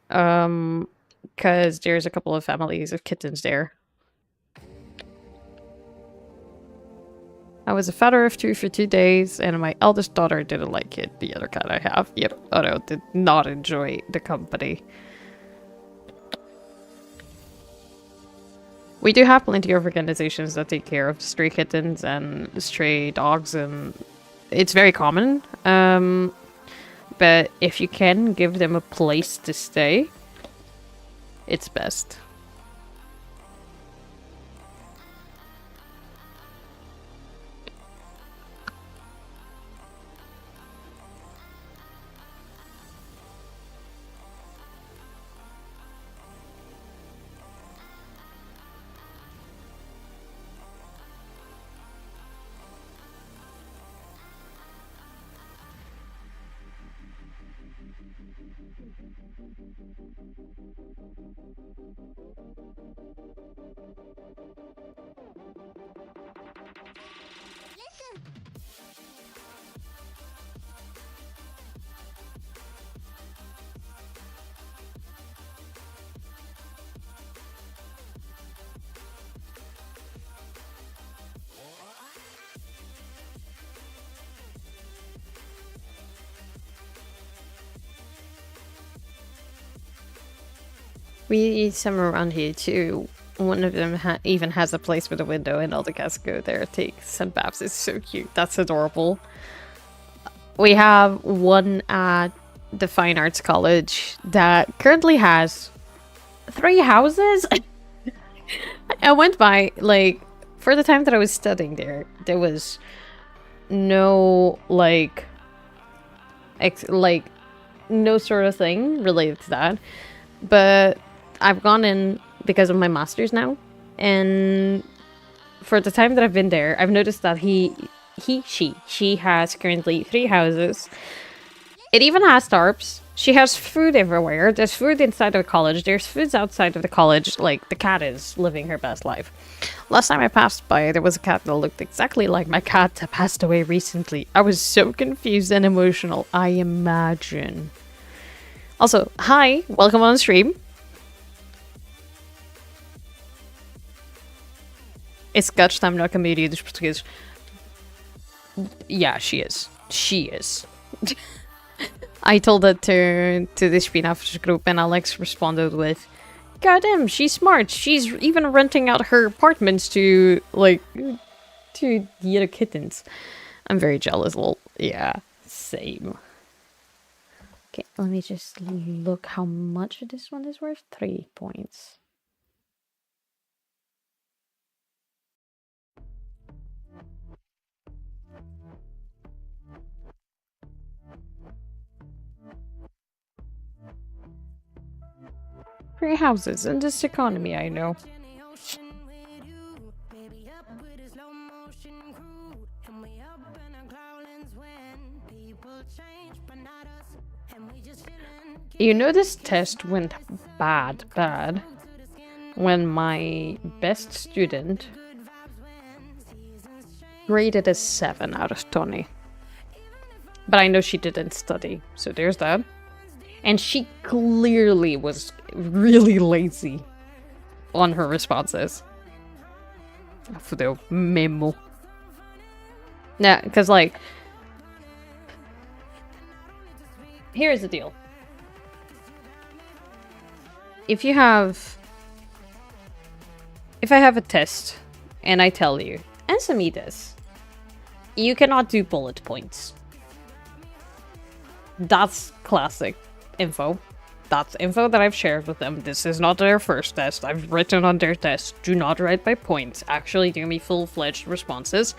Because there's a couple of families of kittens there. I was a father of 2 for 2 days, and my eldest daughter didn't like it. The other cat I have, Otto, did not enjoy the company. We do have plenty of organizations that take care of stray kittens and stray dogs, and it's very common. But if you can give them a place to stay, it's best. We eat some around here too. One of them even has a place with a window, and all the cats go there, take some baths. It's so cute. That's adorable. We have one at the Fine Arts College that currently has 3 houses. I went by, like, for the time that I was studying there, there was no, like, no sort of thing related to that. But I've gone in because of my master's now, and for the time that I've been there, I've noticed that she has currently 3 houses. It even has tarps. She has food everywhere. There's food inside of the college. There's foods outside of the college. Like, the cat is living her best life. Last time I passed by, there was a cat that looked exactly like my cat that passed away recently. I was so confused and emotional, I imagine. Also, hi, welcome on stream. It's Gutch, I'm not comedian dos portugueses. Yeah, she is. She is. I told that to the Spinafers group, and Alex responded with, "God damn, she's smart. She's even renting out her apartments to, like, to the other kittens." I'm very jealous, lol. Yeah, same. Okay, let me just look how much this one is worth. 3 points. Free houses in this economy, I know. You know, this test went bad when my best student rated a 7 out of 20. But I know she didn't study, so there's that. And she clearly was really lazy on her responses. För det memo. Yeah, because like, here's the deal. If I have a test and I tell you, answer me this, you cannot do bullet points. That's classic info. That's info that I've shared with them. This is not their first test. I've written on their test, do not write by points. Actually do me full-fledged responses.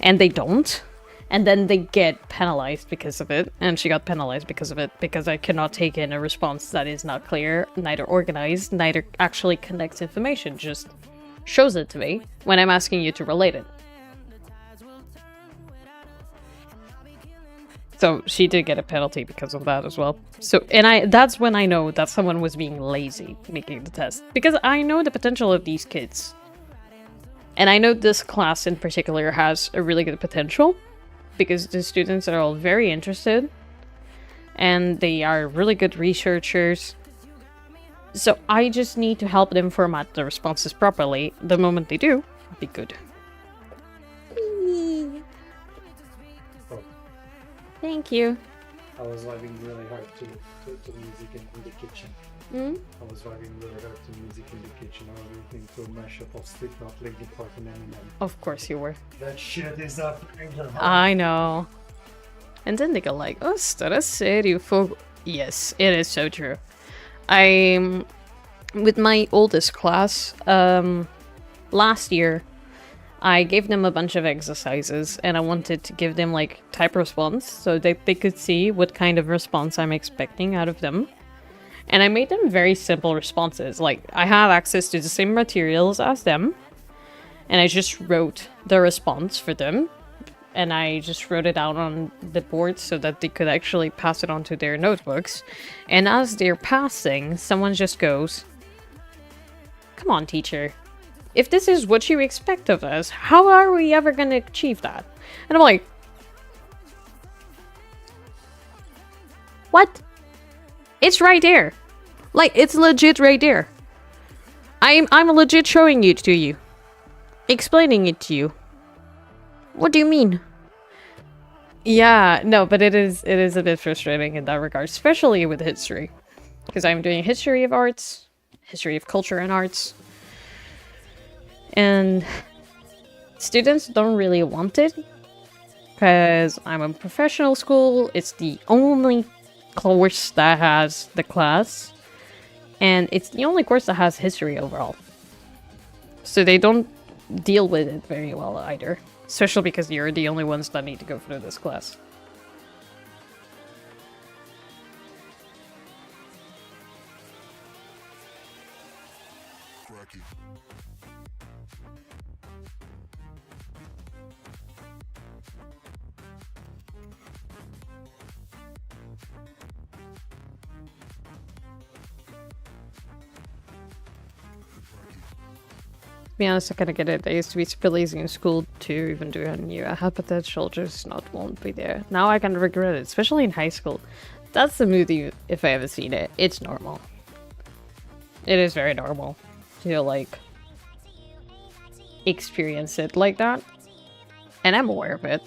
And they don't. And then they get penalized because of it. And she got penalized because of it. Because I cannot take in a response that is not clear, neither organized, neither actually connects information. Just shows it to me when I'm asking you to relate it. So she did get a penalty because of that as well. So, and that's when I know that someone was being lazy making the test. Because I know the potential of these kids. And I know this class in particular has a really good potential. Because the students are all very interested. And they are really good researchers. So I just need to help them format the responses properly. The moment they do, it'll be good. Thank you. I was driving really hard to music in the kitchen. I was driving really hard to music in the kitchen. I was listening to a mashup of Slipknot, Linkin Park, and Eminem. Of course you were. That shit is up. I know. And then they go like, oh, stara sério, fogo. Yes, it is so true. With my oldest class, last year, I gave them a bunch of exercises and I wanted to give them like type response so that they could see what kind of response I'm expecting out of them. And I made them very simple responses. Like I have access to the same materials as them and I just wrote the response for them and I just wrote it out on the board so that they could actually pass it on to their notebooks. And as they're passing, someone just goes, "Come on, teacher. If this is what you expect of us, how are we ever going to achieve that?" And I'm like, what? It's right there. Like, it's legit right there. I'm legit showing it to you. Explaining it to you. What do you mean? Yeah, no, but it is a bit frustrating in that regard, especially with history. Because I'm doing history of arts, history of culture and arts. And students don't really want it because I'm a professional school. It's the only course that has the class and it's the only course that has history overall. So they don't deal with it very well either, especially because you're the only ones that need to go through this class. To be honest, I kind of get it. I used to be super lazy in school to even do it. I had potential, just not won't be there. Now I kind of regret it, especially in high school. That's the movie, if I ever seen it. It's normal. It is very normal to, like, experience it like that. And I'm aware of it.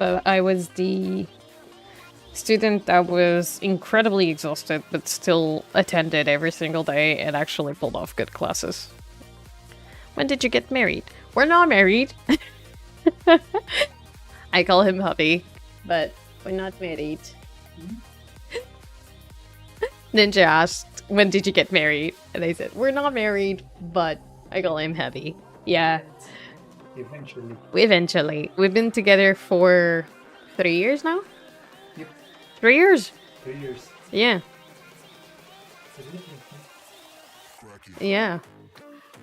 But I was the student that was incredibly exhausted but still attended every single day and actually pulled off good classes. When did you get married? We're not married. I call him hubby, but we're not married. Ninja asked, when did you get married? And I said, we're not married, but I call him hubby. Yeah. Eventually. Eventually. We've been together for 3 years now? Yep. 3 years? 3 years. Yeah. Yeah.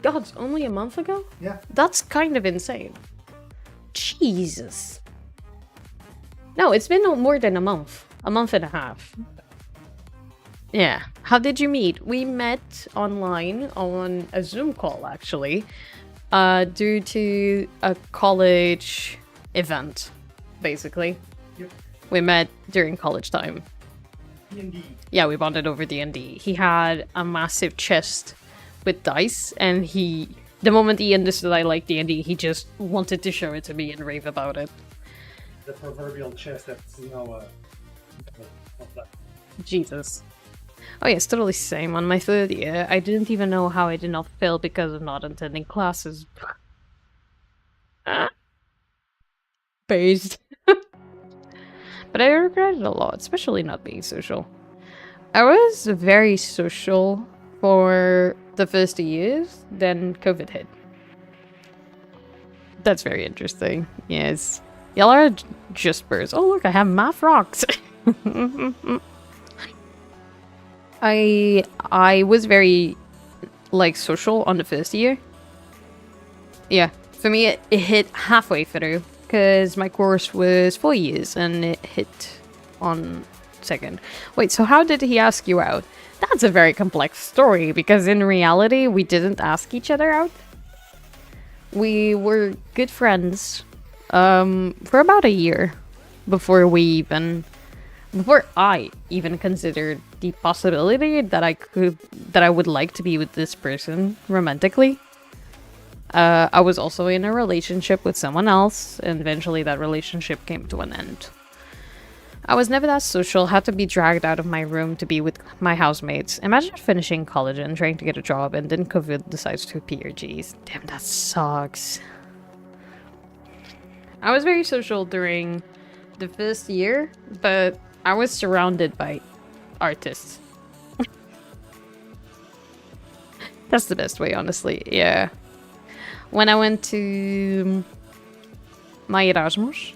God, it's only a month ago? Yeah. That's kind of insane. Jesus. No, it's been no more than a month. A month and a half. Yeah. How did you meet? We met online on a Zoom call, actually. Due to a college event, basically. Yep. We met during college time. D&D. Yeah, we bonded over D&D. He had a massive chest with dice, and the moment he understood I liked D&D, he just wanted to show it to me and rave about it. The proverbial chest that's, you know, of that. Jesus. Oh yeah, it's totally the same. On my third year, I didn't even know how I did not fail because of not attending classes. Based. But I regret it a lot, especially not being social. I was very social for the first 2 years, then COVID hit. That's very interesting. Yes. Y'all are just birds. Oh look, I have math rocks. I was very like social on the first year. Yeah, for me it hit halfway through because my course was 4 years and it hit on second. Wait, so how did he ask you out? That's a very complex story because in reality we didn't ask each other out. We were good friends for about a year before I even considered the possibility that I would like to be with this person romantically. I was also in a relationship with someone else, and eventually that relationship came to an end. I was never that social, had to be dragged out of my room to be with my housemates. Imagine finishing college and trying to get a job and then COVID decides to appear. Jeez, damn, that sucks. I was very social during the first year, but I was surrounded by artists. That's the best way, honestly, yeah. When I went to my Erasmus,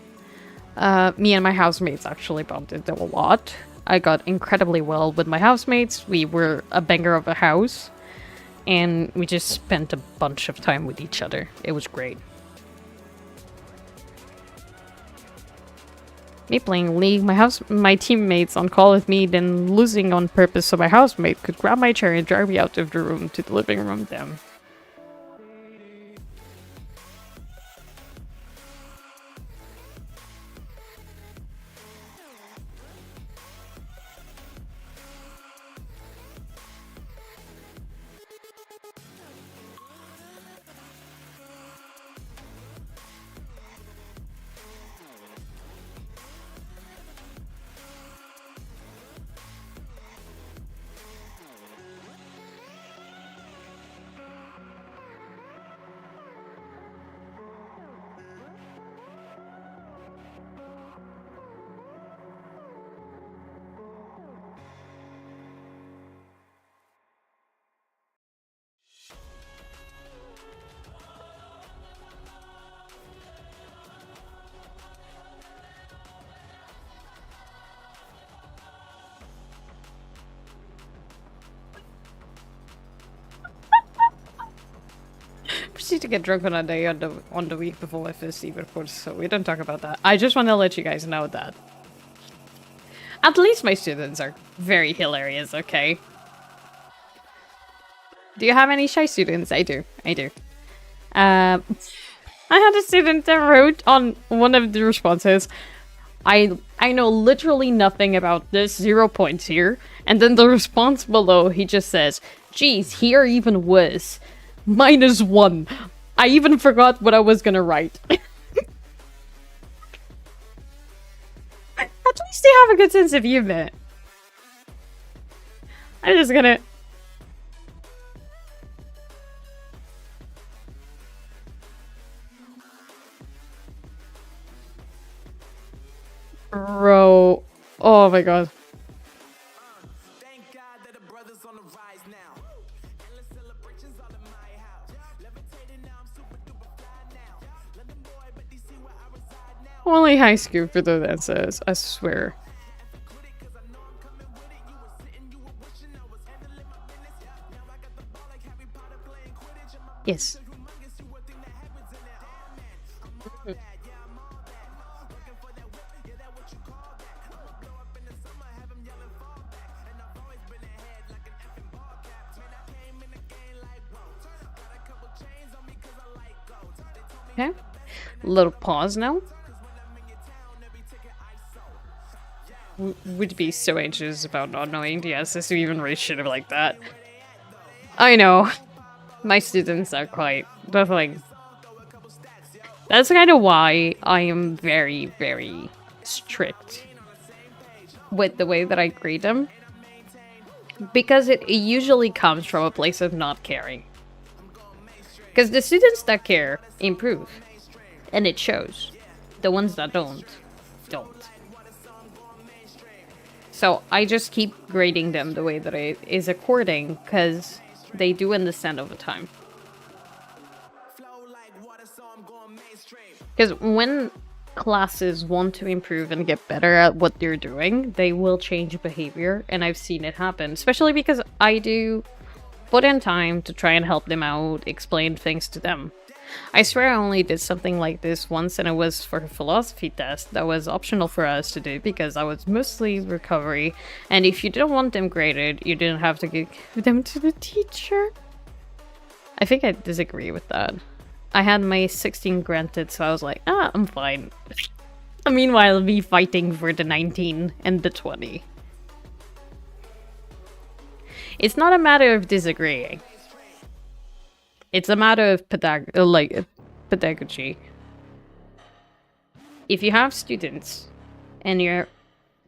me and my housemates actually bonded a lot. I got incredibly well with my housemates. We were a banger of a house, and we just spent a bunch of time with each other. It was great. Me playing League, my teammates on call with me, then losing on purpose so my housemate could grab my chair and drag me out of the room to the living room. Damn. Proceed to get drunk on a day on the week before my first eve, of course, so we don't talk about that. I just want to let you guys know that. At least my students are very hilarious, okay? Do you have any shy students? I do. I had a student that wrote on one of the responses, I know literally nothing about this, 0 points here. And then the response below, he just says, geez, here even worse. -1. I even forgot what I was gonna write. At least they have a good sense of humor. I'm just gonna... Bro. Oh my god. Thank God that the brothers on the rise now. Endless celebrations all in my house. Levitating now, I'm super duper fly now. London boy, but DC where I reside now. Only high school for the dancers, I swear. Cause I know I'm coming with it. You were sitting, you were wishing I was handling my business. Now I got the ball like Harry Potter playing Quidditch. And my Yes. humongous, you would think that happens in it. Damn man, I'm all that, yeah, I'm all that. Working for that whip, yeah, that what you call that. I'ma blow up in the summer, have them yelling fall back. And I've always been ahead like an effing ball cap. Man, I came in the game like, whoa. Got a couple chains on me cause I like gold. They told me Okay. Little pause now. cause when I'm in your town, every ticket I sold. would be so anxious about not knowing the answers to even raise shit like that. I know. My students are quite baffling. That's kind of why I am very, very strict with the way that I grade them. Because it usually comes from a place of not caring. Because the students that care improve. And it shows. The ones that don't. So I just keep grading them the way that it is according, because they do understand over time. Because when classes want to improve and get better at what they're doing, they will change behavior, and I've seen it happen. Especially because I do put in time to try and help them out, explain things to them. I swear I only did something like this once, and it was for a philosophy test that was optional for us to do because I was mostly recovery, and if you didn't want them graded, you didn't have to give them to the teacher. I think I disagree with that. I had my 16 granted, so I was like, I'm fine. Meanwhile, me fighting for the 19 and the 20. It's not a matter of disagreeing. It's a matter of pedagogy. If you have students and you're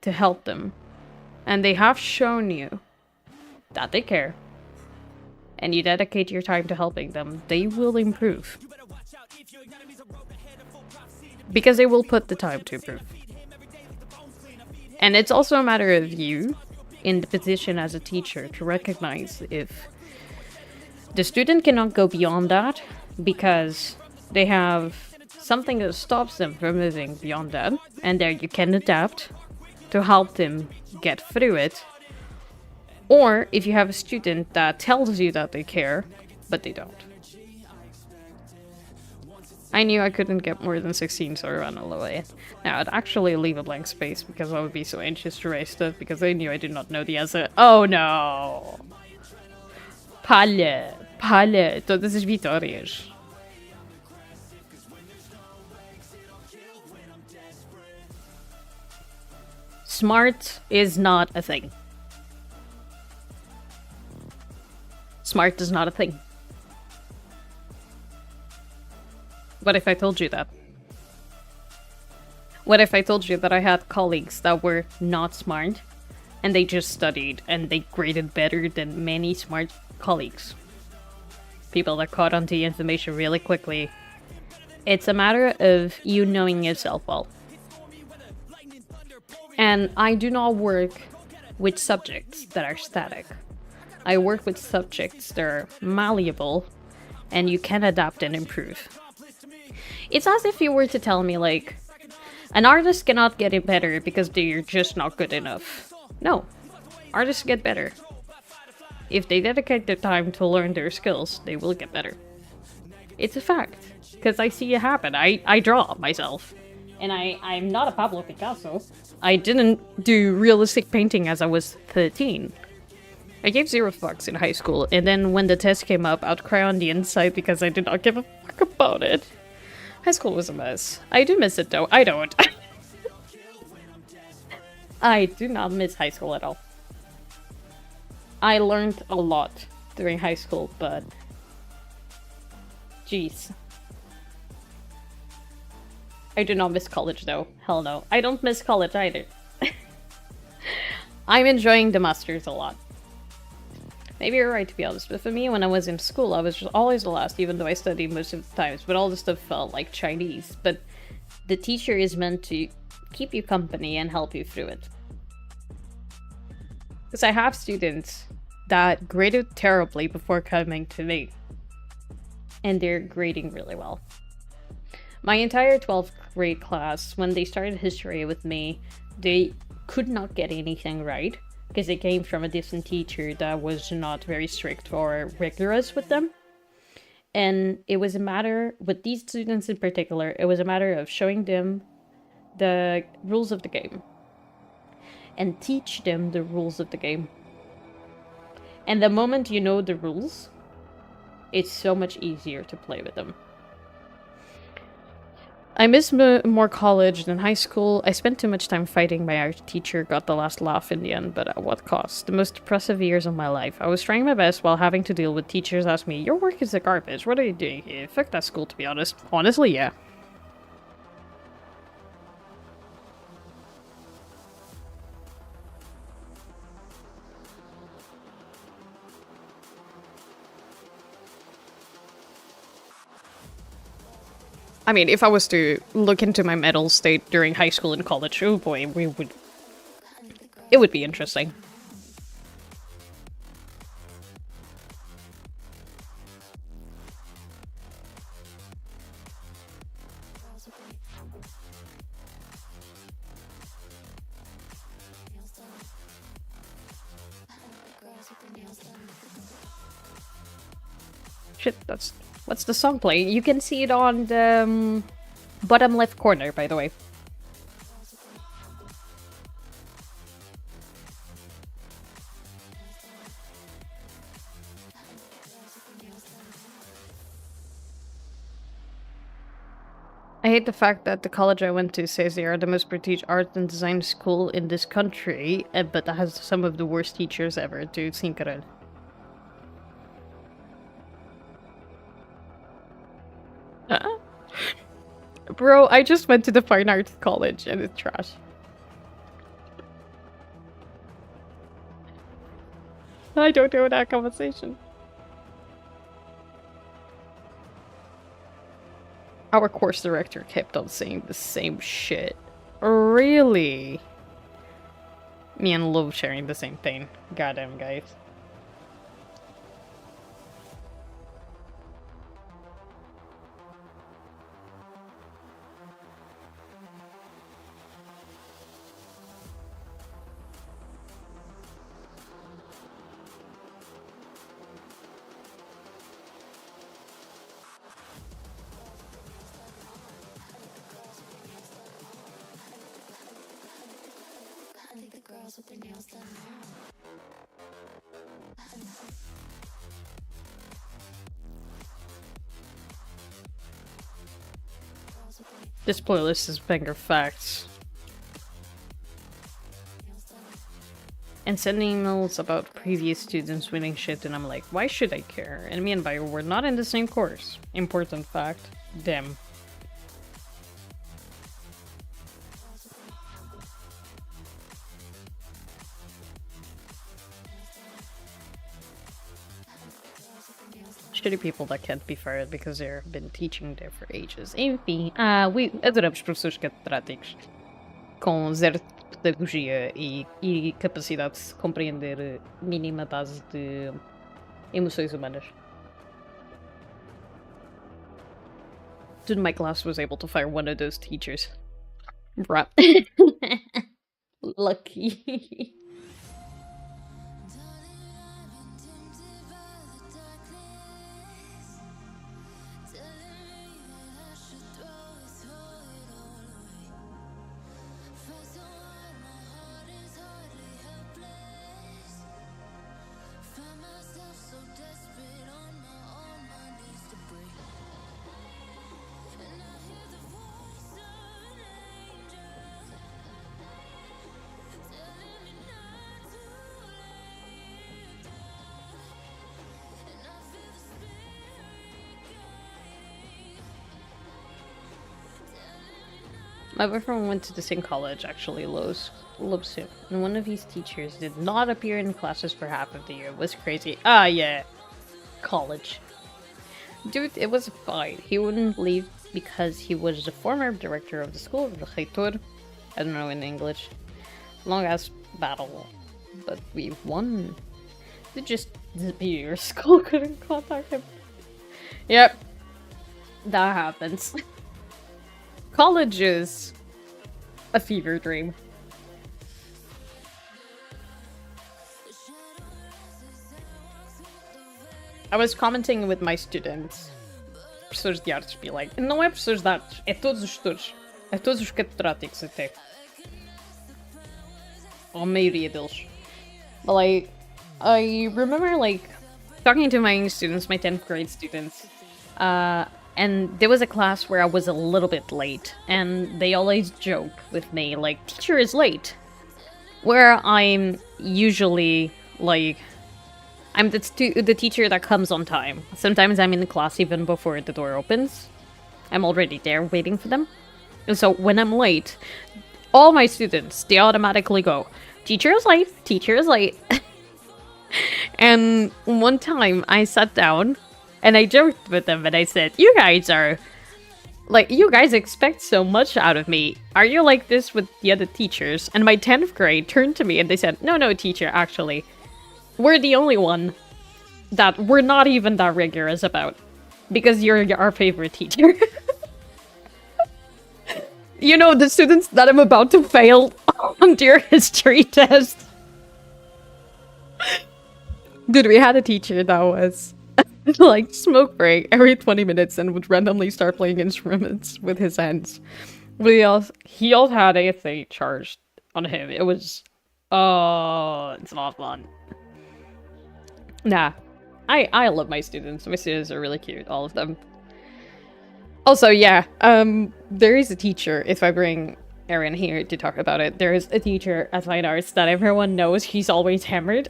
to help them, and they have shown you that they care, and you dedicate your time to helping them, they will improve. Because they will put the time to improve. And it's also a matter of you, in the position as a teacher, to recognize if the student cannot go beyond that because they have something that stops them from moving beyond that, and there you can adapt to help them get through it. Or if you have a student that tells you that they care, but they don't. I knew I couldn't get more than 16, so I ran all the way. Now, I'd actually leave a blank space because I would be so anxious to raise stuff because I knew I did not know the answer. Oh no! Palha, todas as vitórias. Smart is not a thing. Smart is not a thing. What if I told you that? What if I told you that I had colleagues that were not smart and they just studied and they graded better than many smart colleagues? People that caught on to the information really quickly. It's a matter of you knowing yourself well. And I do not work with subjects that are static. I work with subjects that are malleable and you can adapt and improve. It's as if you were to tell me, like, an artist cannot get it better because they're just not good enough. No, artists get better. If they dedicate their time to learn their skills, they will get better. It's a fact, because I see it happen. I draw myself, and I'm not a Pablo Picasso. I didn't do realistic painting as I was 13. I gave 0 fucks in high school, and then when the test came up, I'd cry on the inside because I did not give a fuck about it. High school was a mess. I do miss it though. I don't. I do not miss high school at all. I learned a lot during high school, but jeez. I do not miss college though. Hell no. I don't miss college either. I'm enjoying the masters a lot. Maybe you're right, to be honest, but for me, when I was in school, I was just always the last, even though I studied most of the times, but all the stuff felt like Chinese. But the teacher is meant to keep you company and help you through it. Because I have students that graded terribly before coming to me. And they're grading really well. My entire 12th grade class, when they started history with me, they could not get anything right. Because they came from a different teacher that was not very strict or rigorous with them. And it was a matter, with these students in particular, it was a matter of showing them the rules of the game. And teach them the rules of the game. And the moment you know the rules, it's so much easier to play with them. I miss more college than high school. I spent too much time fighting. My art teacher got the last laugh in the end, but at what cost? The most depressive years of my life. I was trying my best while having to deal with teachers ask me, "Your work is the garbage. What are you doing here?" Fuck that school, to be honest. Honestly, yeah. I mean, if I was to look into my mental state during high school and college, oh boy, it would be interesting. Shit, what's the song playing? You can see it on the bottom left corner, by the way. I hate the fact that the college I went to says they are the most prestige art and design school in this country, but that has some of the worst teachers ever, dude. Sin querer. Bro, I just went to the fine arts college and it's trash. I don't know that conversation. Our course director kept on saying the same shit. Really? Me and Love sharing the same thing. Goddamn, guys. With their nails done. This playlist is banger facts. And sending emails about previous students winning shit, and I'm like, why should I care? And me and Bio were not in the same course. Important fact. Damn. Shitty people that can't be fired because they've been teaching there for ages. Enfim, adoramos professores catedráticos com zero pedagogia e capacidade de se compreender mínima base de emoções humanas. Dude, my class was able to fire one of those teachers. Bruh. Lucky. My boyfriend went to the same college, actually, loves him. And one of his teachers did not appear in classes for half of the year. It was crazy. Ah, yeah. College. Dude, it was a fight. He wouldn't leave because he was the former director of the school, the reitor. I don't know in English. Long ass battle. But we won. They just disappeared. School couldn't contact him. Yep. That happens. College is a fever dream. I was commenting with my students. Professores de artes, be like, não é professores de artes, é todos os tutores. É todos os catedráticos até. Ou a maioria deles. But like, I remember like, talking to my students, my 10th grade students, And there was a class where I was a little bit late, and they always joke with me, like, teacher is late. Where I'm usually, like, I'm the teacher that comes on time. Sometimes I'm in the class even before the door opens. I'm already there waiting for them. And so when I'm late, all my students, they automatically go, teacher is late, teacher is late. And one time I sat down and I joked with them and I said, you guys are, like, you guys expect so much out of me. Are you like this with the other teachers? And my 10th grade turned to me and they said, no, teacher, actually. We're the only one that we're not even that rigorous about. Because you're our favorite teacher. You know, the students that I'm about to fail on their history test. Dude, we had a teacher that was like smoke break every 20 minutes and would randomly start playing instruments with his hands. But he also had ASA charged on him. It was, oh, it's not fun. Nah, I love my students. My students are really cute, all of them. Also, yeah, there is a teacher, if I bring Erin here to talk about it, there is a teacher at Fine Arts that everyone knows he's always hammered.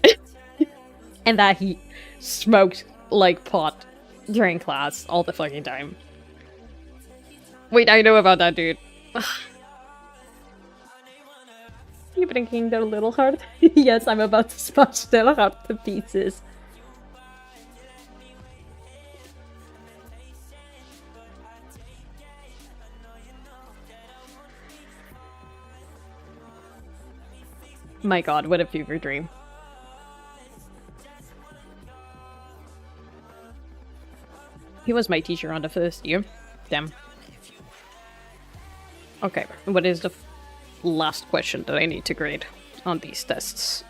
And that he smoked like pot during class all the fucking time. Wait, I know about that dude. You bringing their little heart? Yes, I'm about to smash their heart to pieces. My god, what a fever dream. He was my teacher on the first year. Damn. Okay, what is the last question that I need to grade on these tests?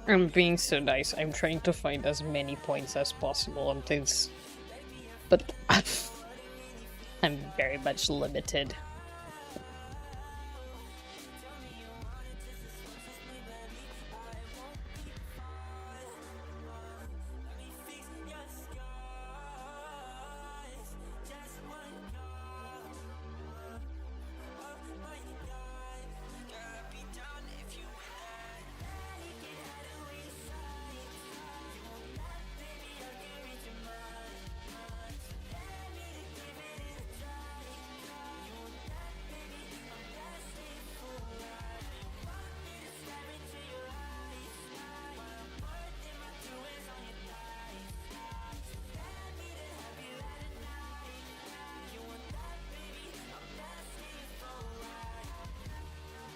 I'm being so nice. I'm trying to find as many points as possible on things. But I'm very much limited.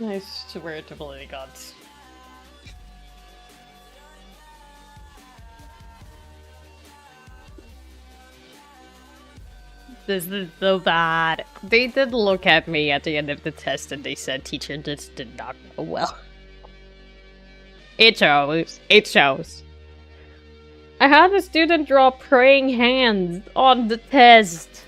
I swear to bloody gods. This is so bad. They did look at me at the end of the test and they said, teacher, this did not go well. It shows. It shows. I had a student draw praying hands on the test.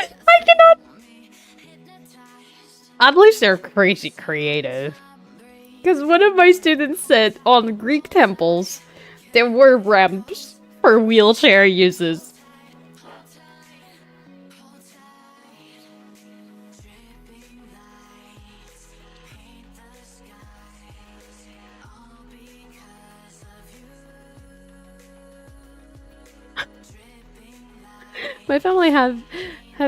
I cannot. At least they're crazy creative. Because one of my students said on Greek temples, there were ramps for wheelchair uses. My family have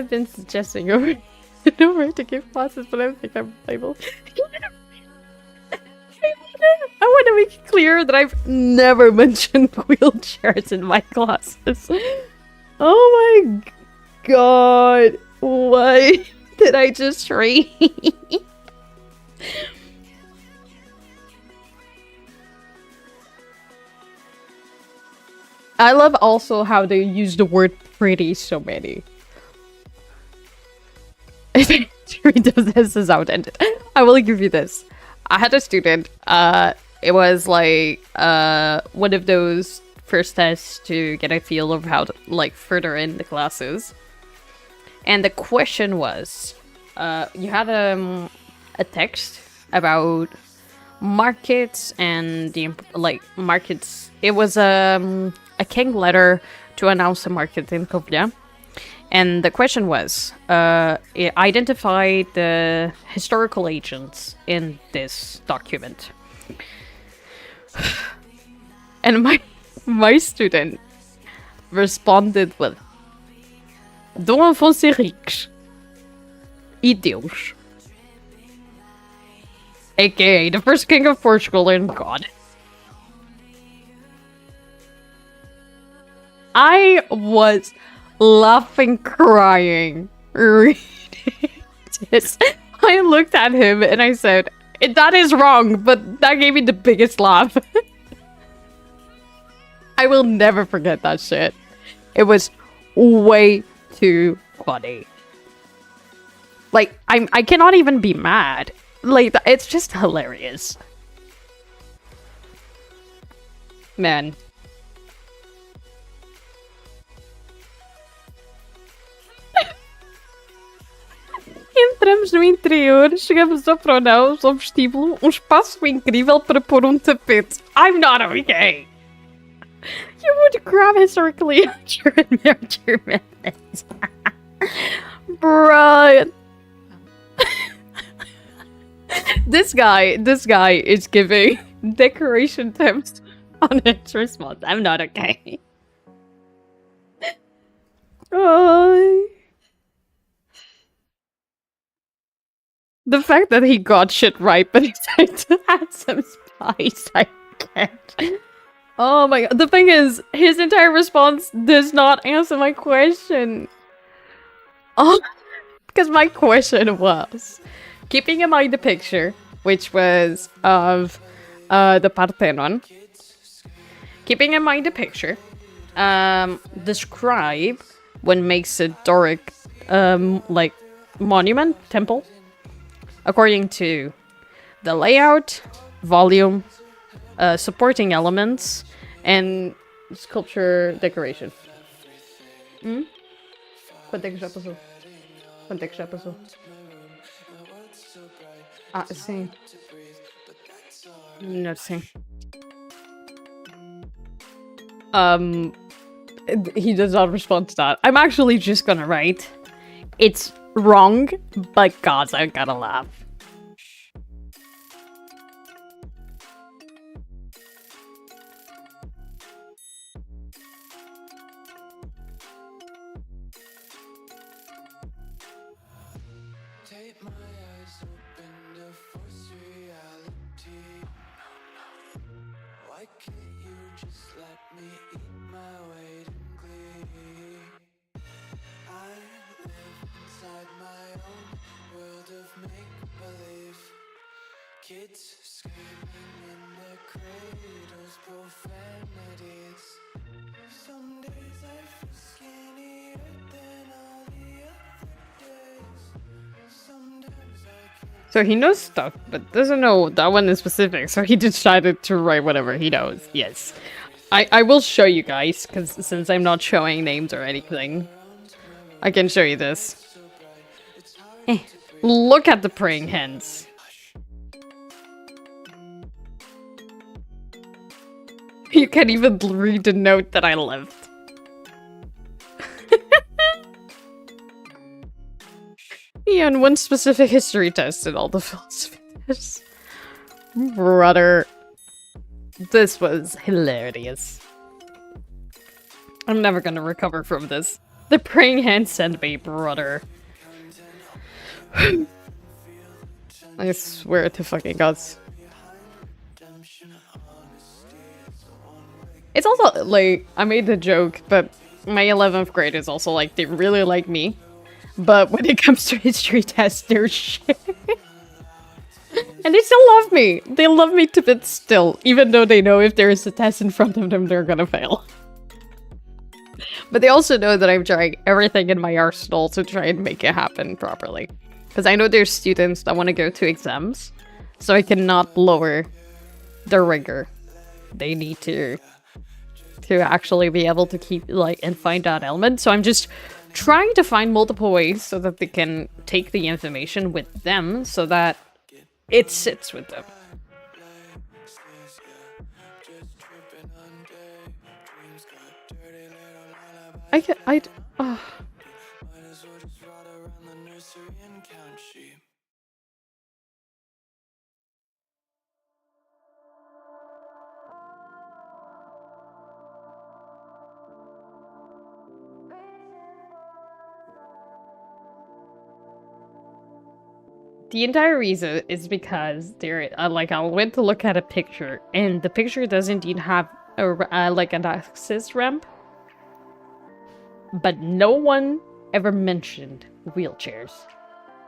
been suggesting over and over to give classes, but I don't think I'm able. I want to make it clear that I've never mentioned wheelchairs in my classes. Oh my god. What did I just read? I love also how they use the word pretty so many. This is how it ended. I will give you this. I had a student, it was like one of those first tests to get a feel of how to like further in the classes. And the question was, you had a text about markets and the markets. It was a king letter to announce a market in Kofi. And the question was, identify the historical agents in this document. And my student responded with, Dom Afonso Henriques e Deus, aka the first king of Portugal and God. I was laughing, crying, reading this. I looked at him and I said, that is wrong, but that gave me the biggest laugh. I will never forget that shit. It was way too funny. Like, I cannot even be mad. Like, it's just hilarious. Man. Entramos no interior, chegamos ao pronaus, ao vestíbulo, espaço incrível para pôr tapete. I'm not okay. You would grab historically accurate measurements. Bruh. This guy is giving decoration tips on his response. I'm not okay. Oh. The fact that he got shit right, but he said to add some spice, I can't. Oh my god. The thing is, his entire response does not answer my question. Oh, because my question was, keeping in mind the picture, which was of the Parthenon. Keeping in mind the picture, describe what makes a Doric, like, monument, temple, according to the layout, volume, supporting elements, and sculpture decoration. Quanto é que já passou? Quanto é que já passou? Ah, sim. Não, sim. He does not respond to that. I'm actually just gonna write, it's wrong, but God, I gotta laugh. Take my eyes open to force reality. Why can't you just let me eat my weight in glee? I live inside my own world of make-believe. Kids screaming in their cradles, profanities. Some days I feel skinnier than all the other days. Sometimes I can't. So he knows stuff, but doesn't know that one in specific, so he decided to write whatever he knows. Yes. I will show you guys, because since I'm not showing names or anything, I can show you this. Look at the praying hands. You can't even read the note that I left. Yeah, and one specific history test and all the philosophy tests. Brother. This was hilarious. I'm never gonna recover from this. The praying hands sent me, brother. I swear to fucking gods. It's also, like, I made the joke, but my 11th grade is also, like, they really like me. But when it comes to history tests, they're shit. And they still love me. They love me to bits still, even though they know if there is a test in front of them, they're gonna fail. But they also know that I'm trying everything in my arsenal to try and make it happen properly. Because I know there's students that want to go to exams, so I cannot lower the rigor. They need to actually be able to keep, like, and find that element. So I'm just trying to find multiple ways so that they can take the information with them so that it sits with them. The entire reason is because there, like, I went to look at a picture, and the picture does indeed have like an access ramp, but no one ever mentioned wheelchairs,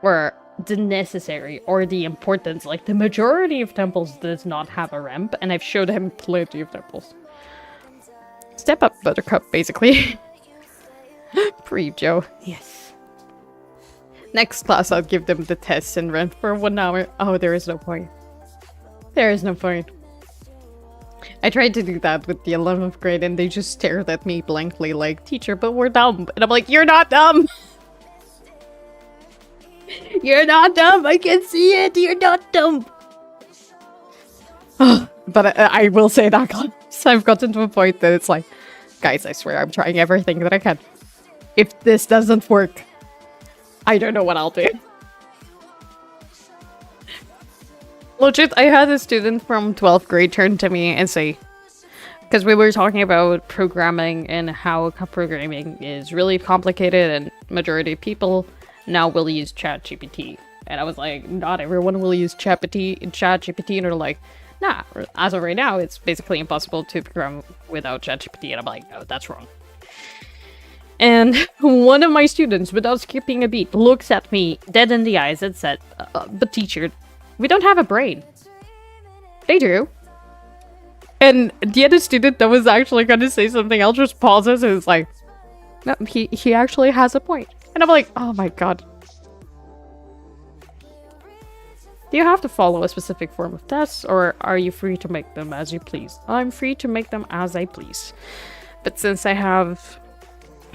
or the necessary, or the importance. Like, the majority of temples does not have a ramp, and I've showed him plenty of temples. Step up, Buttercup, basically. Pre Joe, yes. Next class, I'll give them the test and rent for 1 hour. Oh, there is no point. There is no point. I tried to do that with the 11th grade, and they just stared at me blankly like, teacher, but we're dumb. And I'm like, you're not dumb! You're not dumb! I can see it! You're not dumb! But I will say that, class, I've gotten to a point that it's like, guys, I swear I'm trying everything that I can. If this doesn't work, I don't know what I'll do. Legit, I had a student from 12th grade turn to me and say, because we were talking about programming and how programming is really complicated and majority of people now will use ChatGPT. And I was like, not everyone will use ChatGPT, and they're like, nah, as of right now, it's basically impossible to program without ChatGPT. And I'm like, no, that's wrong. And one of my students, without skipping a beat, looks at me dead in the eyes and said, but teacher, we don't have a brain. They do. And the other student that was actually going to say something else just pauses and is like, no, he actually has a point. And I'm like, oh my god. Do you have to follow a specific form of tests, or are you free to make them as you please? I'm free to make them as I please. But since I have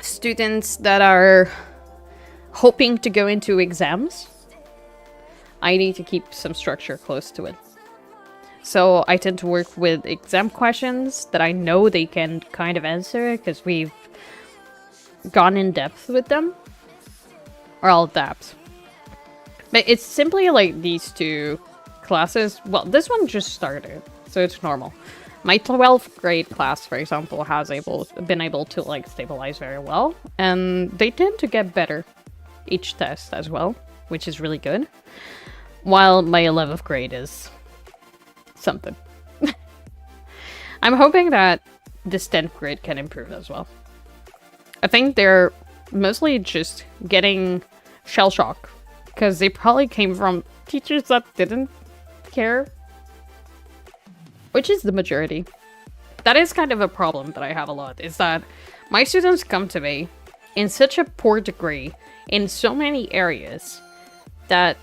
students that are hoping to go into exams, I need to keep some structure close to it. So I tend to work with exam questions that I know they can kind of answer because we've gone in depth with them. Or I'll adapt. But it's simply like these two classes. Well, this one just started, so it's normal. My 12th grade class, for example, has been able to, like, stabilize very well. And they tend to get better each test as well, which is really good. While my 11th grade is something. I'm hoping that this 10th grade can improve as well. I think they're mostly just getting shell shock, because they probably came from teachers that didn't care. Which is the majority. That is kind of a problem that I have a lot, is that my students come to me in such a poor degree in so many areas that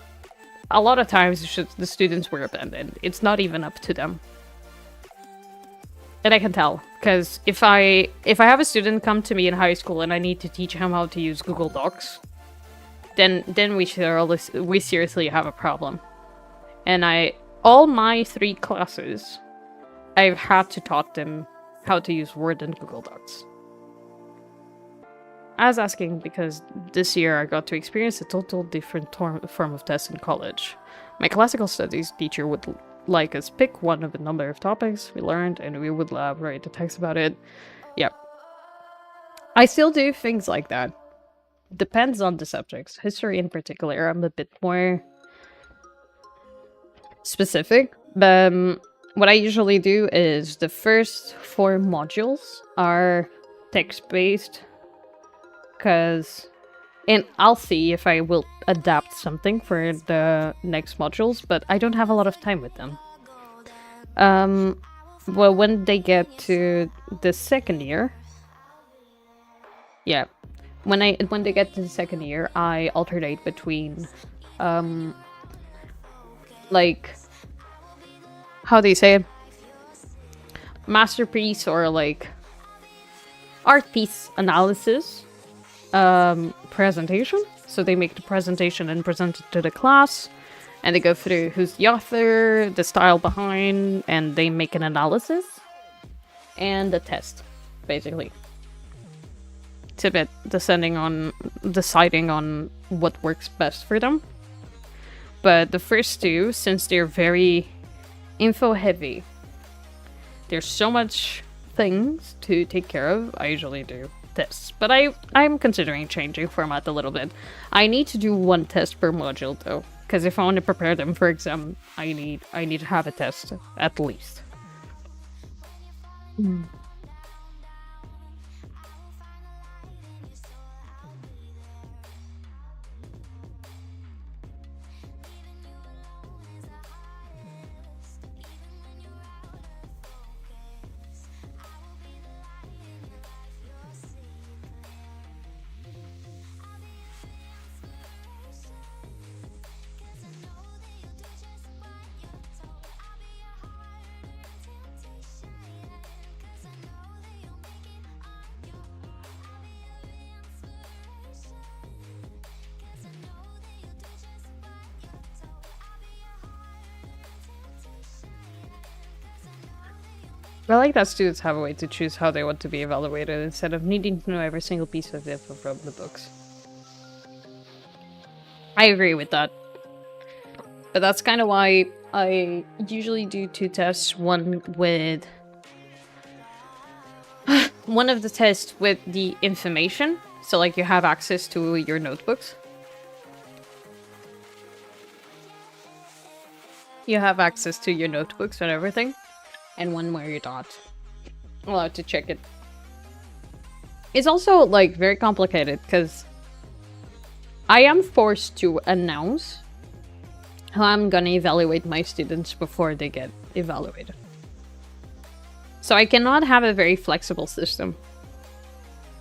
a lot of times the students were abandoned. It's not even up to them. And I can tell, because if I have a student come to me in high school and I need to teach him how to use Google Docs, then we seriously have a problem. And all my 3 classes, I've had to taught them how to use Word and Google Docs. I was asking because this year I got to experience a total different form of test in college. My classical studies teacher would like us pick one of a number of topics we learned, and we would write a text about it. Yeah. I still do things like that. Depends on the subjects. History in particular, I'm a bit more specific. But what I usually do is the first 4 modules are text-based, because... And I'll see if I will adapt something for the next modules, but I don't have a lot of time with them. Well, when they get to the second year... Yeah. When they get to the second year, I alternate between, like... How do you say it? Masterpiece or, like... art piece analysis. Presentation. So they make the presentation and present it to the class, and they go through who's the author, the style behind, and they make an analysis and a test, basically. It's a bit deciding on what works best for them. But the first 2, since they're very info heavy, there's so much things to take care of, I usually do tests. But I'm considering changing format a little bit. I need to do 1 test per module though, because if I want to prepare them for exam, I need to have a test at least. I like that students have a way to choose how they want to be evaluated instead of needing to know every single piece of info from the books. I agree with that. But that's kind of why I usually do 2 tests. One with... one of the tests with the information. So like you have access to your notebooks. You have access to your notebooks and everything. And one where you're not allowed to check it. It's also, like, very complicated, because I am forced to announce how I'm gonna evaluate my students before they get evaluated. So I cannot have a very flexible system,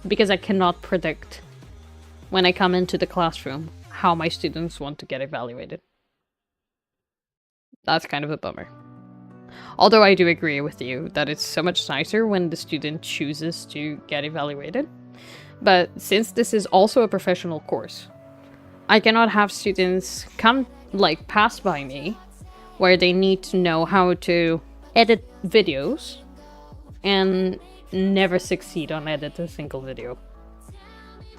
because I cannot predict when I come into the classroom how my students want to get evaluated. That's kind of a bummer. Although I do agree with you that it's so much nicer when the student chooses to get evaluated. But since this is also a professional course, I cannot have students come, like, pass by me where they need to know how to edit videos and never succeed on edit a single video.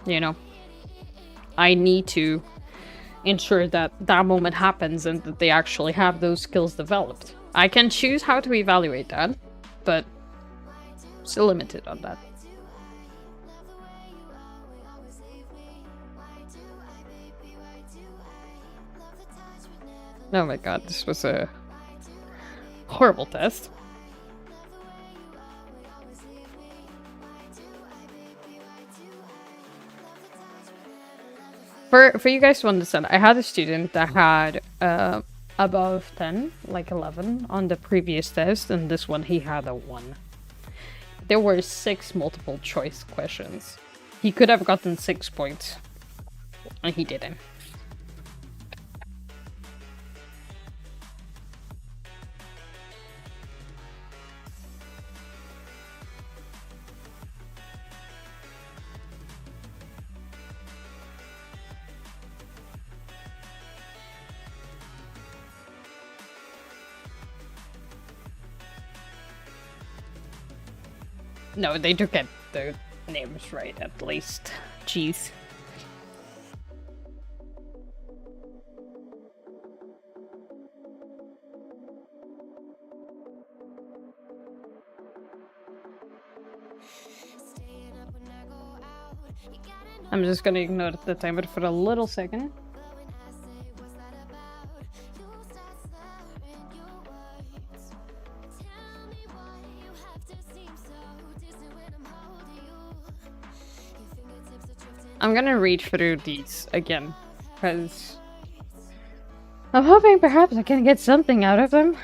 You know? I need to ensure that that moment happens and that they actually have those skills developed. I can choose how to evaluate that, but still limited on that. Oh my god, this was a horrible test. For you guys to understand, I had a student that had above 10, like 11, on the previous test, and this one he had a 1. There were 6 multiple choice questions. He could have gotten 6 points, and he didn't. No, they do get the names right, at least. Jeez. Staying up when I go out. I'm just gonna ignore the timer for a little second. I'm gonna read through these again, because I'm hoping perhaps I can get something out of them.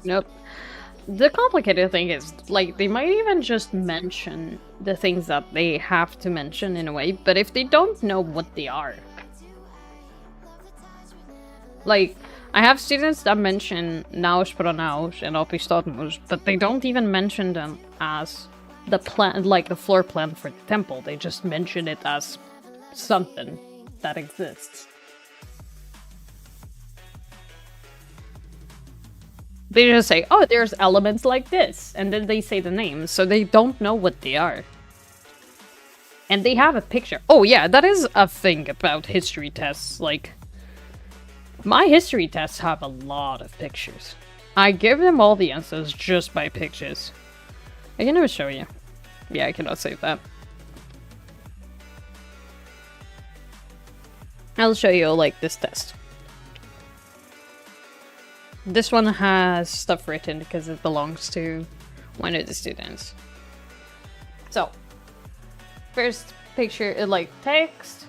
Nope. The complicated thing is, like, they might even just mention the things that they have to mention in a way, but if they don't know what they are. Like, I have students that mention nous pronaus and opistomos, but they don't even mention them as the plan, like the floor plan for the temple. They just mention it as something that exists. They just say, oh, there's elements like this, and then they say the names, so they don't know what they are. And they have a picture. Oh yeah, that is a thing about history tests, like... My history tests have a lot of pictures. I give them all the answers just by pictures. I can never show you. Yeah, I cannot save that. I'll show you, like, this test. This one has stuff written because it belongs to one of the students. So, first picture, like, text,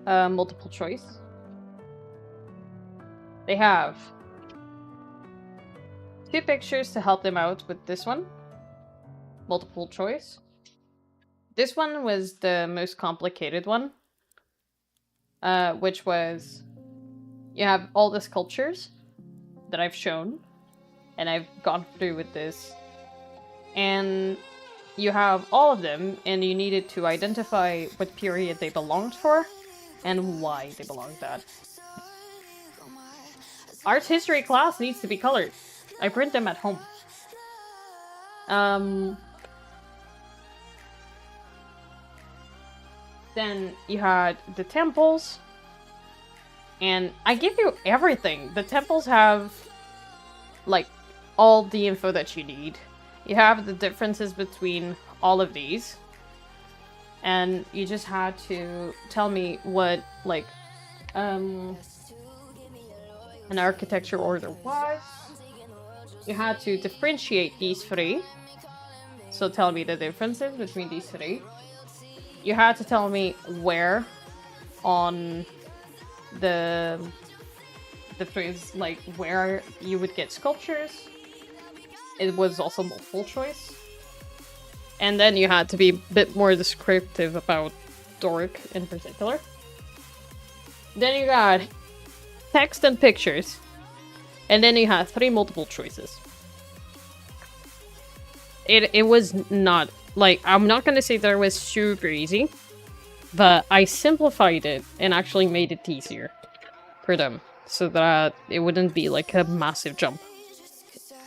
multiple choice. They have 2 pictures to help them out with this one. Multiple choice. This one was the most complicated one. Which was... You have all the sculptures that I've shown. And I've gone through with this. And you have all of them, and you needed to identify what period they belonged for. And why they belonged that. Art history class needs to be colored. I print them at home. Then you had the temples. And I give you everything. The temples have, like, all the info that you need. You have the differences between all of these. And you just had to tell me what, like, an architecture order was. You had to differentiate these 3. So tell me the differences between these 3. You had to tell me where on the phrase, like, where you would get sculptures. It was also multiple choice. And then you had to be a bit more descriptive about Doric in particular. Then you got text and pictures. And then you had 3 multiple choices. It was not, like, I'm not gonna say that it was super easy, but I simplified it and actually made it easier for them, so that it wouldn't be like a massive jump.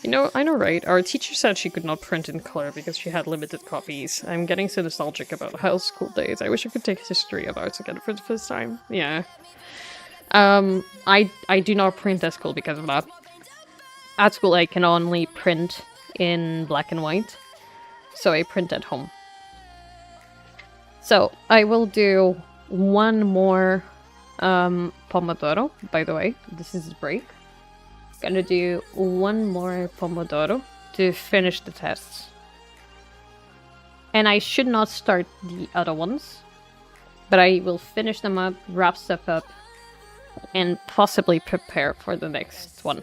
You know, I know, right? Our teacher said she could not print in color because she had limited copies. I'm getting so nostalgic about high school days. I wish I could take history of arts again for the first time. Yeah. I do not print at school because of that. At school I can only print in black and white, so I print at home. So I will do one more Pomodoro, by the way. This is break. Gonna do one more Pomodoro to finish the tests. And I should not start the other ones, but I will finish them up, wrap stuff up, and possibly prepare for the next one.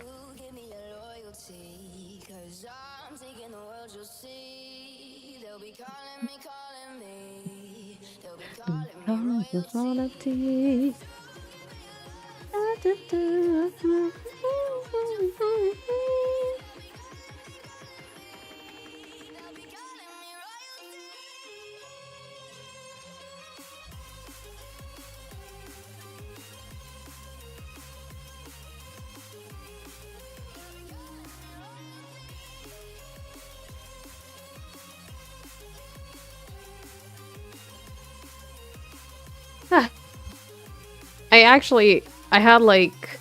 I had like,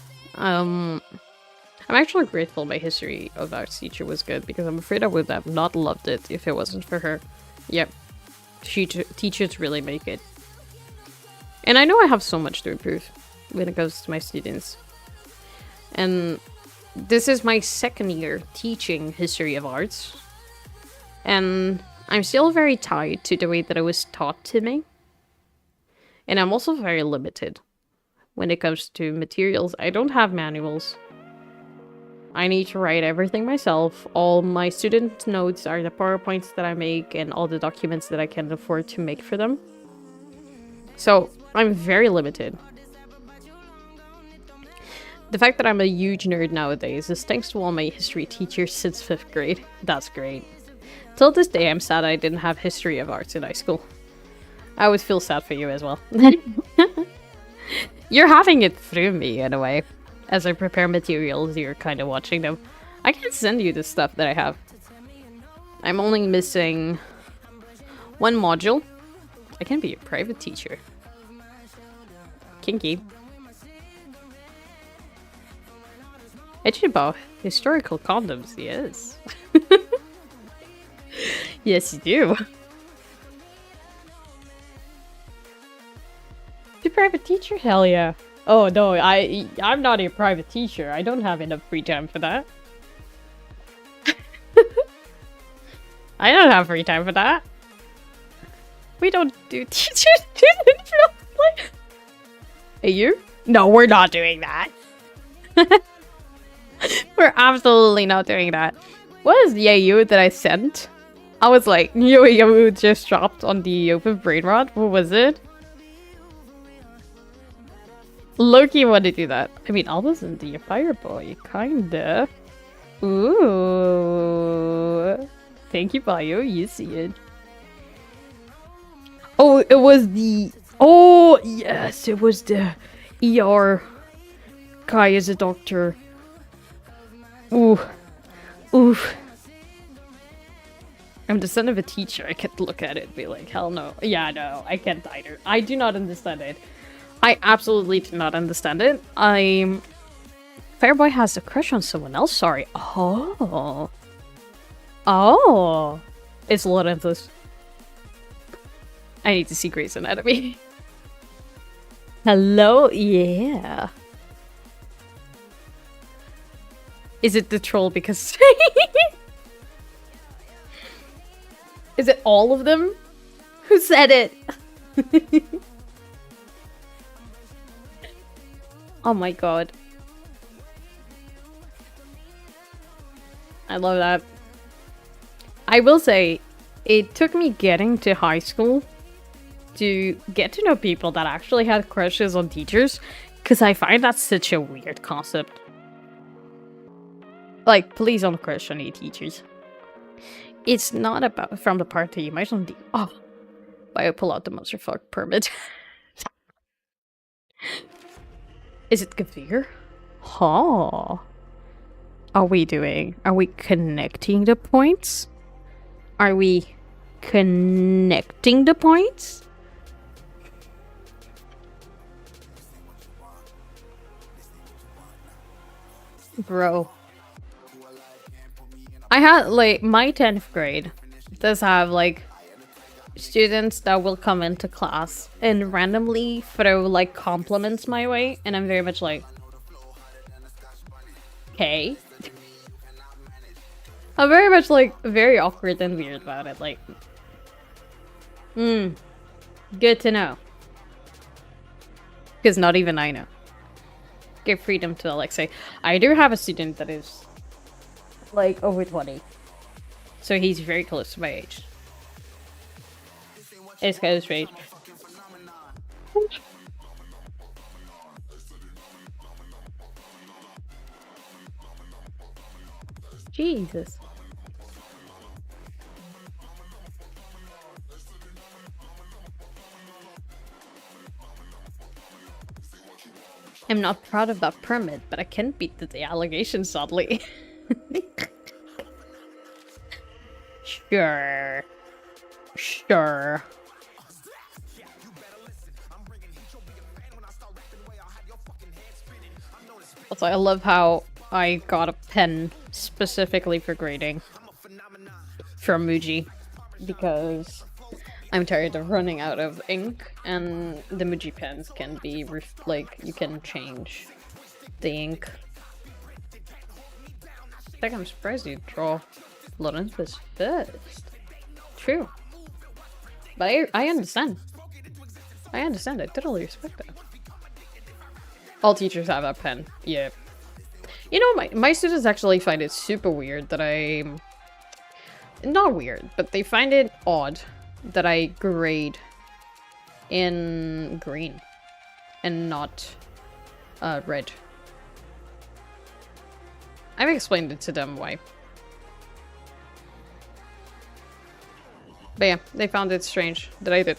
I'm actually grateful my history of arts teacher was good, because I'm afraid I would have not loved it if it wasn't for her. Yep. Teachers really make it. And I know I have so much to improve when it comes to my students. And this is my second year teaching history of arts. And I'm still very tied to the way that it was taught to me. And I'm also very limited when it comes to materials. I don't have manuals. I need to write everything myself. All my student notes are the PowerPoints that I make and all the documents that I can afford to make for them. So I'm very limited. The fact that I'm a huge nerd nowadays is thanks to all my history teachers since 5th grade. That's great. Till this day, I'm sad I didn't have history of arts in high school. I would feel sad for you as well. You're having it through me, in a way. As I prepare materials, you're kind of watching them. I can send you the stuff that I have. I'm only missing one module. I can be a private teacher. Kinky. Echibo, historical condoms, yes. Yes, you do. The private teacher? Hell yeah. Oh no, I'm not a private teacher. I don't have enough free time for that. I don't have free time for that. We don't do teacher-student play. Hey, you? No, we're not doing that. We're absolutely not doing that. What is the AU that I sent? I was like, yo, just dropped on the open brain rot. What was it? Loki wanted to do that. I mean, I wasn't the fireboy, kinda. Ooh. Thank you, Bio. You see it. Oh, it was the... Oh, yes, it was the ER guy as a doctor. Ooh. Oof. I'm the son of a teacher. I can't look at it and be like, hell no. Yeah, no, I can't either. I do not understand it. I absolutely do not understand it. Fireboy has a crush on someone else, sorry. Oh. Oh. It's Lorenzo's. I need to see Grey's Anatomy. Hello? Yeah. Is it the troll because... Is it all of them? Who said it? Oh my god. I love that. I will say, it took me getting to high school to get to know people that actually had crushes on teachers, because I find that such a weird concept. Like, please don't crush on any teachers. It's not about from the party. You might not be. Oh, I pull out the motherfucker permit. Is it Gavir? Huh. Are we connecting the points? Are we connecting the points? Bro. I had, like, my 10th grade does have, like, students that will come into class and randomly throw, like, compliments my way, and I'm very much like, okay. I'm very much, like, very awkward and weird about it, like, good to know. Because not even I know. Give freedom to Alexei. I do have a student that is, like, over 20. So he's very close to my age. It's close to age. Jesus. I'm not proud of that permit, but I can't beat the allegations, sadly. Sure. Sure. Also, I love how I got a pen specifically for grading from Muji because I'm tired of running out of ink, and the Muji pens can be like you can change the ink. Like, I'm surprised you draw Lorenzo's first. True. But I understand. I understand. I totally respect that. All teachers have a pen. Yeah. You know, my students actually find it super weird that I'm... Not weird, but they find it odd that I grade in green and not red. I've explained it to them why. But yeah, they found it strange that I did.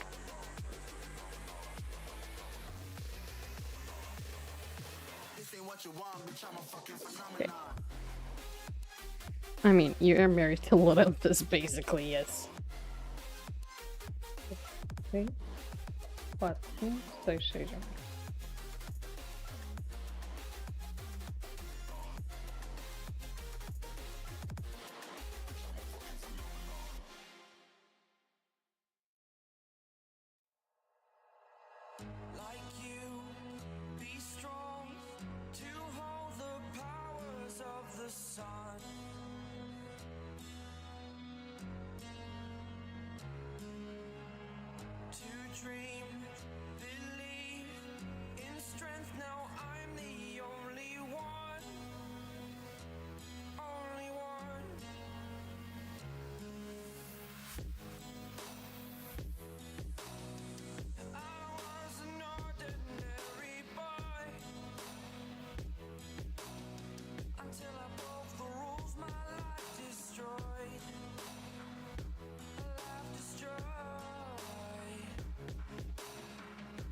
Okay. I mean, you're married to Lorenthus, basically, yes. Okay. What? Like you, be strong to hold the powers of the sun. To dream, believe in strength. Now I'm the only one. Only one. I was an ordinary boy until I broke the rules. My life destroyed. Life destroyed.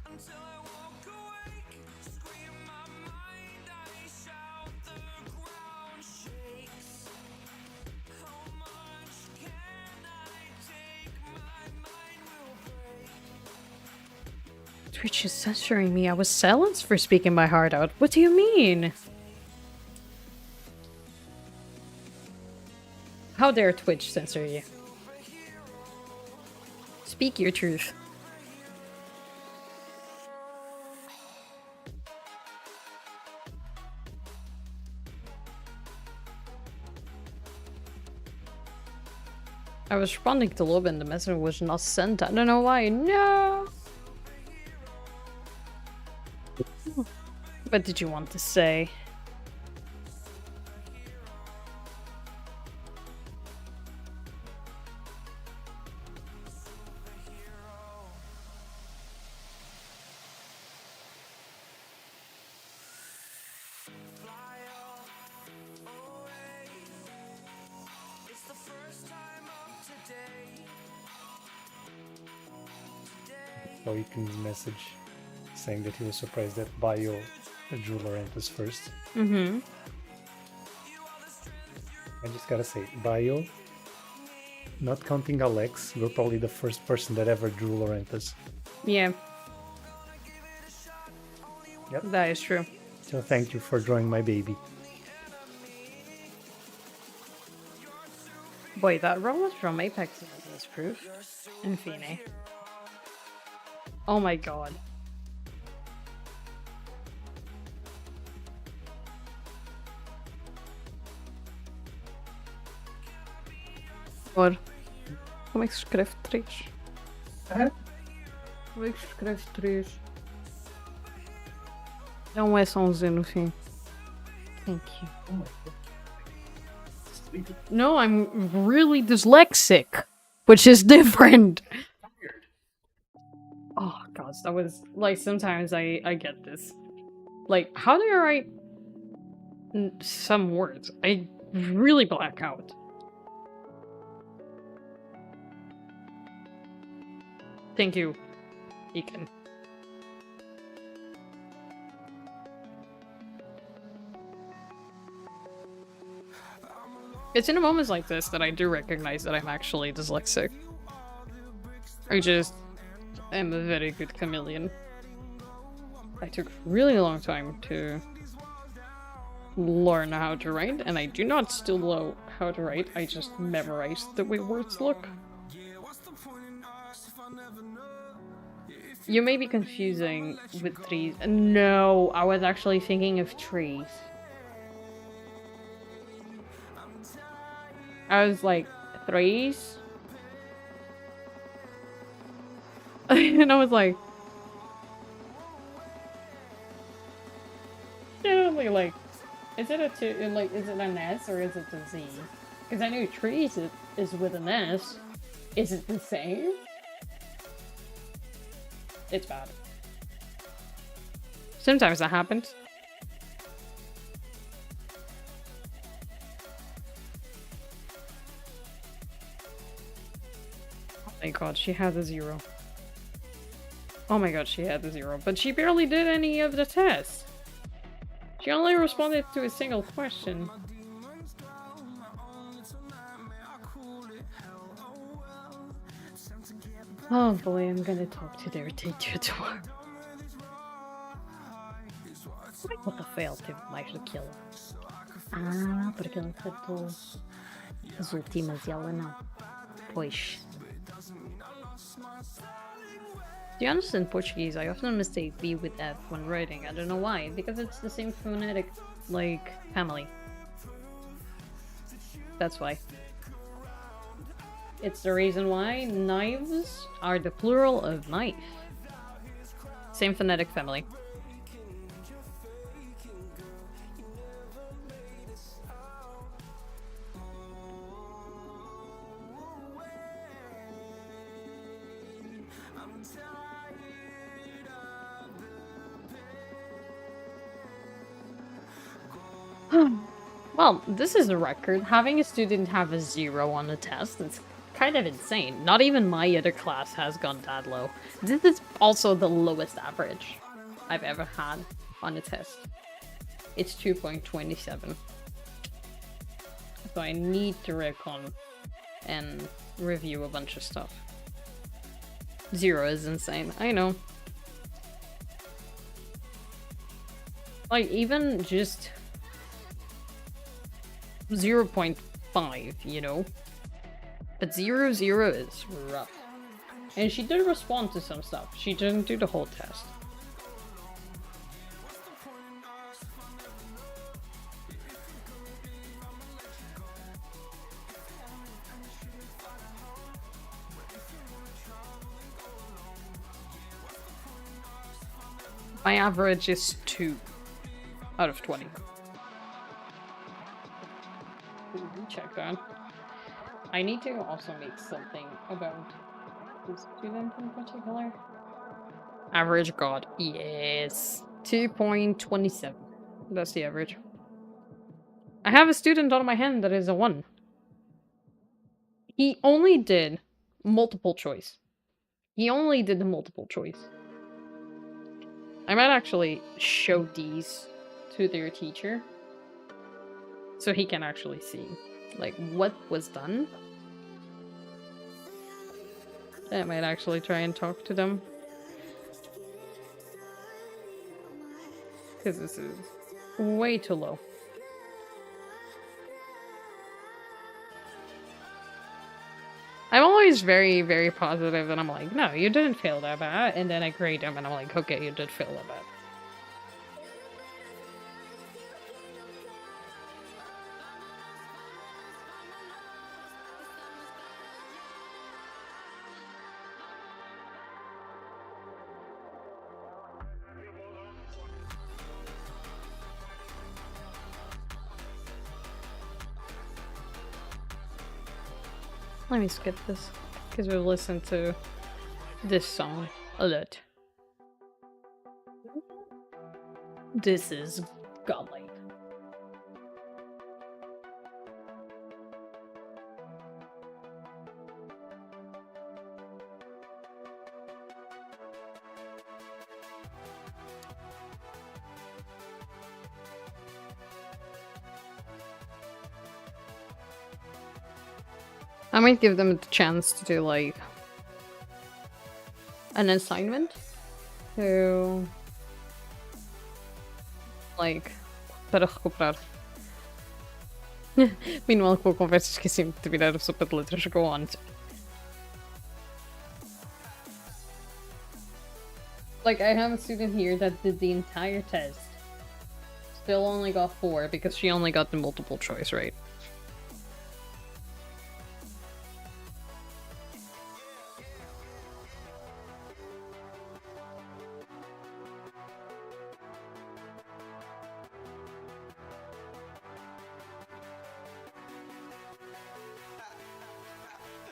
Until I walk awake, scream my mind. I shout, the ground shakes. How much can I take? My mind will break. Twitch is censoring me. I was silenced for speaking my heart out. What do you mean? How dare Twitch censor you? Speak your truth. I was responding to Lob and the message was not sent. I don't know why. No! What did you want to say? Fly away. It's the first time of today. So he can message saying that he was surprised that Bio drew Laurentis first. Mm-hmm. I just gotta say, Bio, not counting Alex, you're probably the first person that ever drew Laurentis. Yeah, Yep. that is true. So thank you for drawing my baby. Boy, that roll was from Apex is proof. Infine. Oh my god. Por. Como é que se escreve 3? Como é que se escreve 3? Não é só um Z no fim. Thank you. No, I'm really dyslexic, which is different. Oh god, that was like sometimes I get this. Like, how do I write some words? I really black out. Thank you, Ekin. It's in moments like this that I do recognize that I'm actually dyslexic. I just am a very good chameleon. I took a really long time to learn how to write, and I do not still know how to write. I just memorized the way words look. You may be confusing with trees. No, I was actually thinking of trees. I was like, trees? And I was like... like, is it a two, like, is it an S or is it a Z? Because I know trees is with an S. Is it the same? It's bad. Sometimes that happens. Oh my god, she had a 0. Oh my god, she had a 0. But she barely did any of the tests. She only responded to a single question. Oh boy, I'm gonna talk to their teacher tomorrow. What the fail teve mais do que ela. Ah, porque ela tratou as últimas e ela não. Pois. To be honest, in Portuguese, I often mistake V with F when writing. I don't know why, because it's the same phonetic, like, family. That's why. It's the reason why knives are the plural of knife. Same phonetic family. Well, this is a record. Having a student have a 0 on a test, it's kind of insane. Not even my other class has gone that low. This is also the lowest average I've ever had on a test. It's 2.27. So I need to recon and review a bunch of stuff. 0 is insane, I know. Like, even just 0.5, you know? But 0, 0 is rough. And she did respond to some stuff. She didn't do the whole test. My average is 2 out of 20. Check that. I need to also make something about this student in particular. Average god, yes. 2.27. That's the average. I have a student on my hand that is a 1. He only did multiple choice. He only did the multiple choice. I might actually show these to their teacher so he can actually see, like, what was done. I might actually try and talk to them. Because this is way too low. I'm always very, very positive, and I'm like, no, you didn't fail that bad. And then I grade them, and I'm like, okay, you did fail that bad. Let me skip this, because we've listened to this song a lot. This is godly. I might give them the chance to do, like, an assignment to, like, para recuperar. Meanwhile, com a conversa esqueci-me de virar a sopa de letras. Go on. Like, I have a student here that did the entire test. Still only got 4 because she only got the multiple choice right.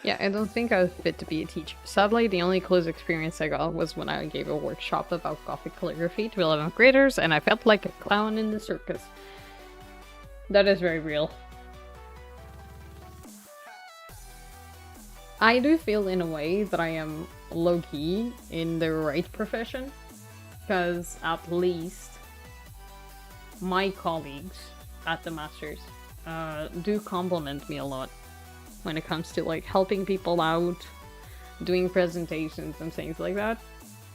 Yeah, I don't think I was fit to be a teacher. Sadly, the only close experience I got was when I gave a workshop about Gothic calligraphy to 11th graders, and I felt like a clown in the circus. That is very real. I do feel in a way that I am low-key in the right profession, because at least my colleagues at the Masters do compliment me a lot when it comes to like helping people out, doing presentations and things like that.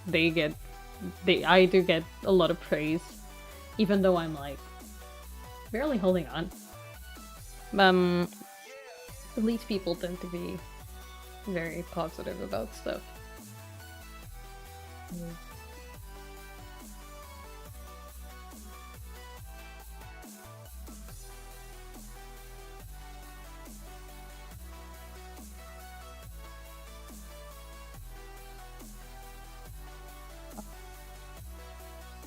I do get a lot of praise, even though I'm like barely holding on. At least people tend to be very positive about stuff.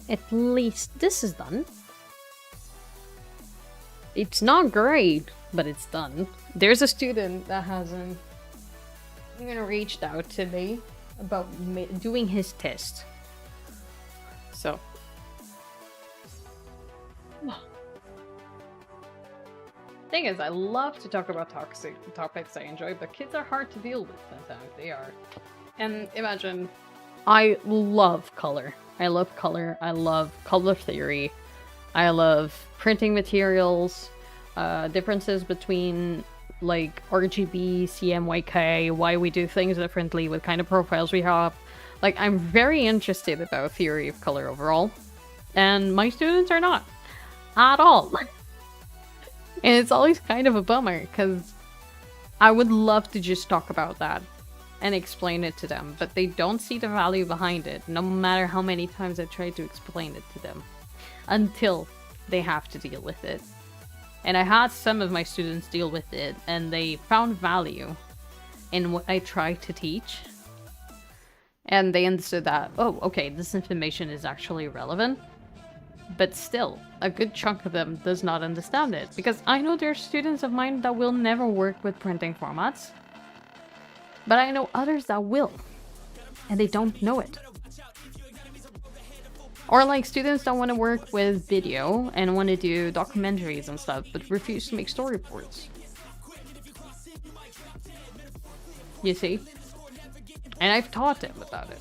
At least this is done. It's not great, but it's done. There's a student that hasn't even reached out to me about doing his test. So. Thing is, I love to talk about topics I enjoy, but kids are hard to deal with sometimes. They are. And imagine, I love color. I love color. I love color theory. I love printing materials, differences between like RGB, CMYK, why we do things differently, what kind of profiles we have. Like, I'm very interested about theory of color overall, and my students are not at all. And it's always kind of a bummer, because I would love to just talk about that and explain it to them, but they don't see the value behind it, no matter how many times I try to explain it to them, until they have to deal with it. And I had some of my students deal with it, and they found value in what I tried to teach. And they understood that, oh, okay, this information is actually relevant. But still, a good chunk of them does not understand it. Because I know there are students of mine that will never work with printing formats. But I know others that will. And they don't know it. Or like students that want to work with video and want to do documentaries and stuff, but refuse to make storyboards. You see? And I've taught them about it.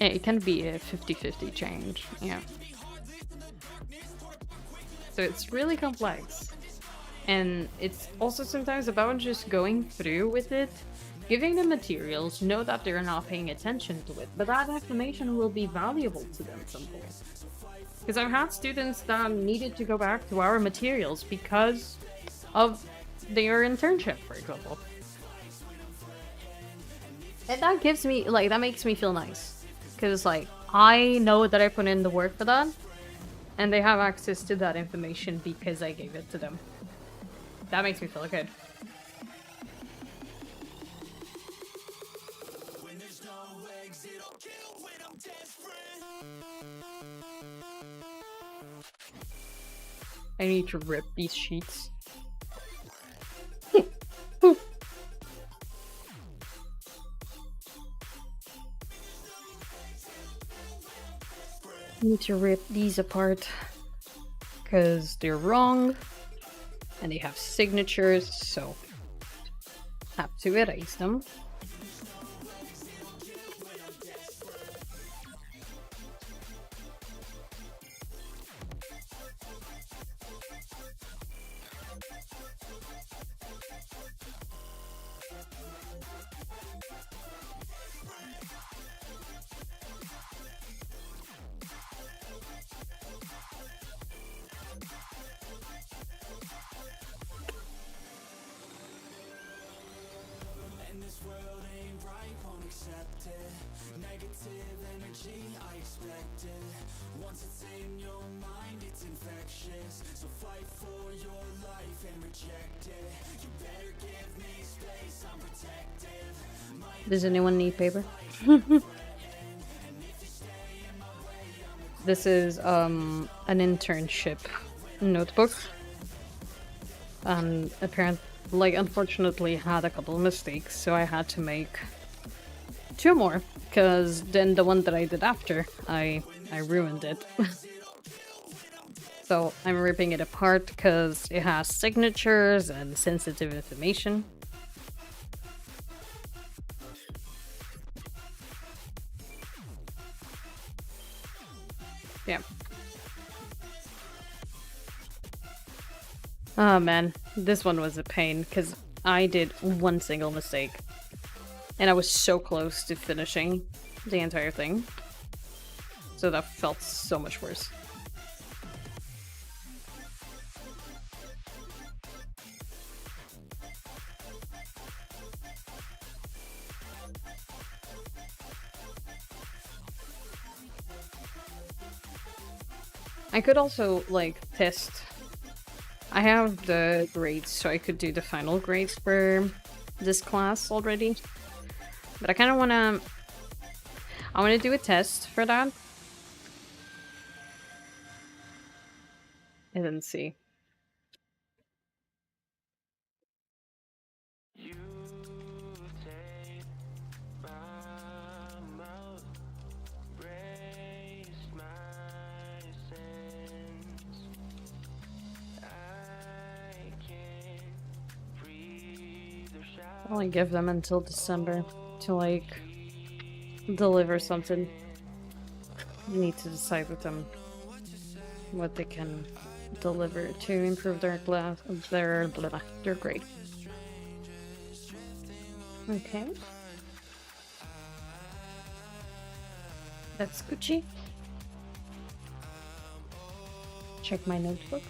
It can be a 50-50 change, yeah. So it's really complex. And it's also sometimes about just going through with it, giving them materials, know that they're not paying attention to it, but that information will be valuable to them someday. Because I've had students that needed to go back to our materials because of their internship, for example. And that gives me, like, that makes me feel nice. Because, like, I know that I put in the work for that, and they have access to that information because I gave it to them. That makes me feel good. I need to rip these sheets. Need to rip these apart because they're wrong and they have signatures, so have to erase them. Once it's in your mind, it's infectious. So fight for your life and reject it. You better give me space, I'm protective. Does anyone need paper? This is an internship notebook. And unfortunately had a couple of mistakes, so I had to make 2 more, because then the one that I did after, I ruined it. So I'm ripping it apart because it has signatures and sensitive information. Yeah. Oh man, this one was a pain because I did one single mistake. And I was so close to finishing the entire thing. So that felt so much worse. I could also, like, test. I have the grades, so I could do the final grades for this class already. But I kind of want to... I want to do a test for that. And then see. You take my mouth, raise my sins. I can't breathe or shout. I'll only give them until December to, like, deliver something. You need to decide with them what they can deliver to improve their grade. Okay. That's Gucci. Check my notebook.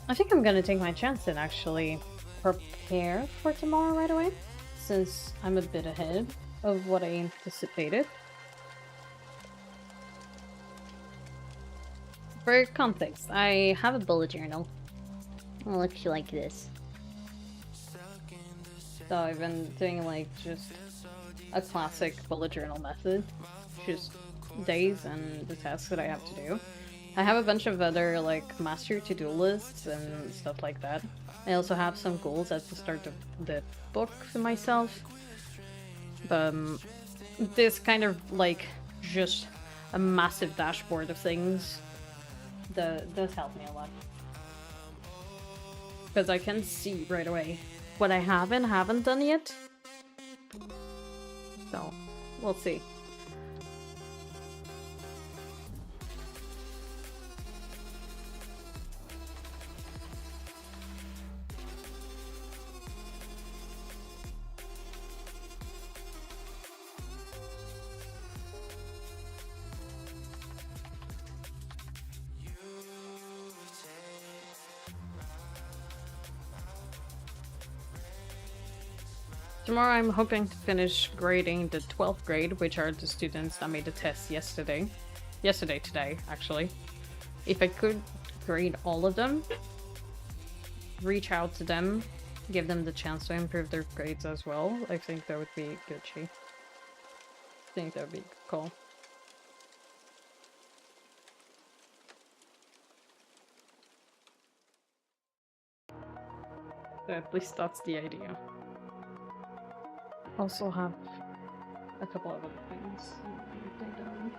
I think I'm gonna take my chance and actually prepare for tomorrow right away, since I'm a bit ahead of what I anticipated. For context, I have a bullet journal. It looks like this. So I've been doing like just a classic bullet journal method, just days and the tasks that I have to do. I have a bunch of other like master to-do lists and stuff like that. I also have some goals at the start of the book for myself. But this kind of like just a massive dashboard of things does help me a lot. Because I can see right away what I have and haven't done yet. So, we'll see. Tomorrow I'm hoping to finish grading the 12th grade, which are the students that made the test yesterday. Today, actually. If I could grade all of them, reach out to them, give them the chance to improve their grades as well, I think that would be Gucci. I think that would be cool. So at least that's the idea. Also have a couple of other things. Take down.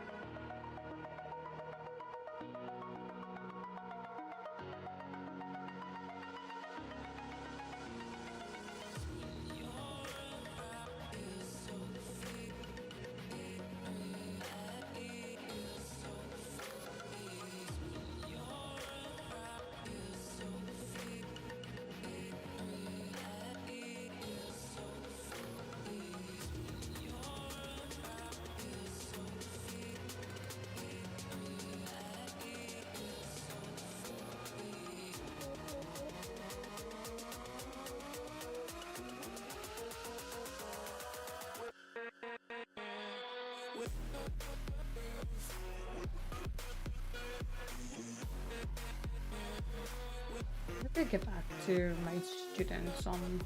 I'll get back to my students on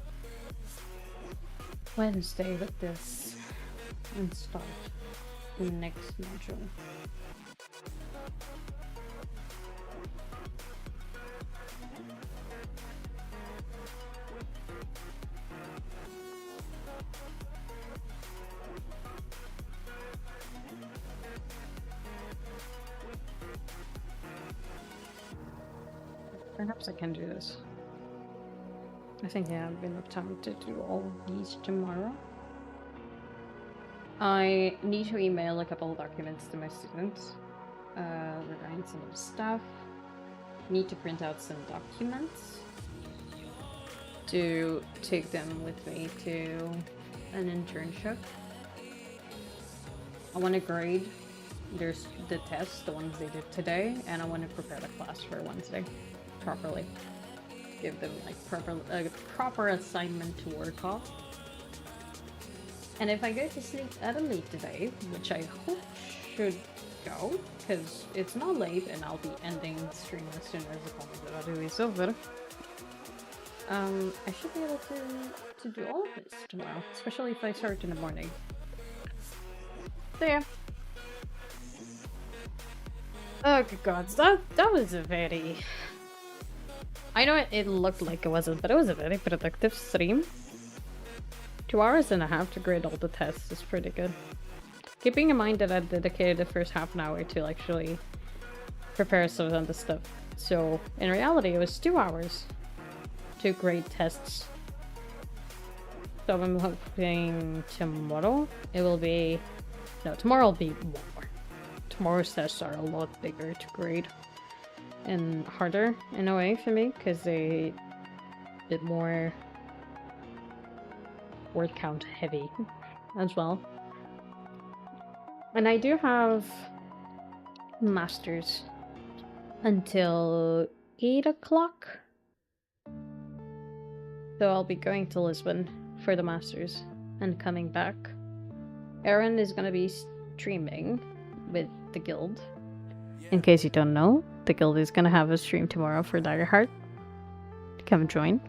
Wednesday with this and start the next module. Perhaps I can do this. I think I have enough time to do all of these tomorrow. I need to email a couple of documents to my students regarding some of the stuff. Need to print out some documents to take them with me to an internship. I want to grade there's the tests, the ones they did today, and I want to prepare the class for Wednesday properly. Give them like proper assignment to work off. And if I go to sleep early today, which I hope should go, because it's not late and I'll be ending the stream as soon as the comment is over. I should be able to do all of this tomorrow, especially if I start in the morning. So yeah. Oh good god, that was a very... I know it looked like it wasn't, but it was a very productive stream. 2 hours and a half to grade all the tests is pretty good. Keeping in mind that I dedicated the first half an hour to actually prepare some of the stuff. So in reality it was 2 hours to grade tests. So I'm hoping tomorrow it will be... No, tomorrow will be one more. Tomorrow's tests are a lot bigger to grade. And harder in a way for me, because they a bit more word count heavy as well. And I do have masters until 8 o'clock. So I'll be going to Lisbon for the masters and coming back. Aaron is gonna be streaming with the guild. In case you don't know, the guild is gonna have a stream tomorrow for Daggerheart. Come join.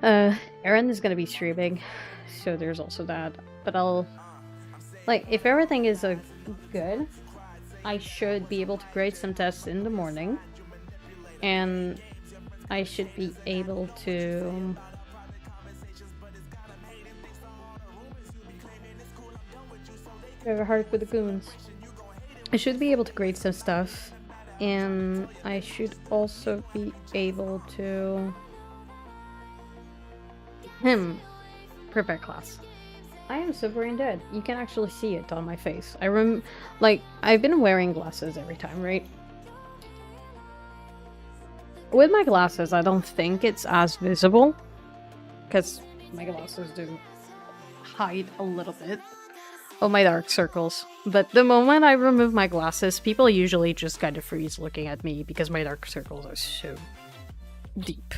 Aaron is gonna be streaming, so there's also that. But I'll... Like, if everything is good, I should be able to grade some tests in the morning. And I should be able to... Daggerheart with the goons. I should be able to grade some stuff, and I should also be able to prepare class. I am so brain dead. You can actually see it on my face. Like, I've been wearing glasses every time, right? With my glasses, I don't think it's as visible, because my glasses do hide a little bit of my dark circles. But the moment I remove my glasses, people usually just kind of freeze looking at me because my dark circles are so deep.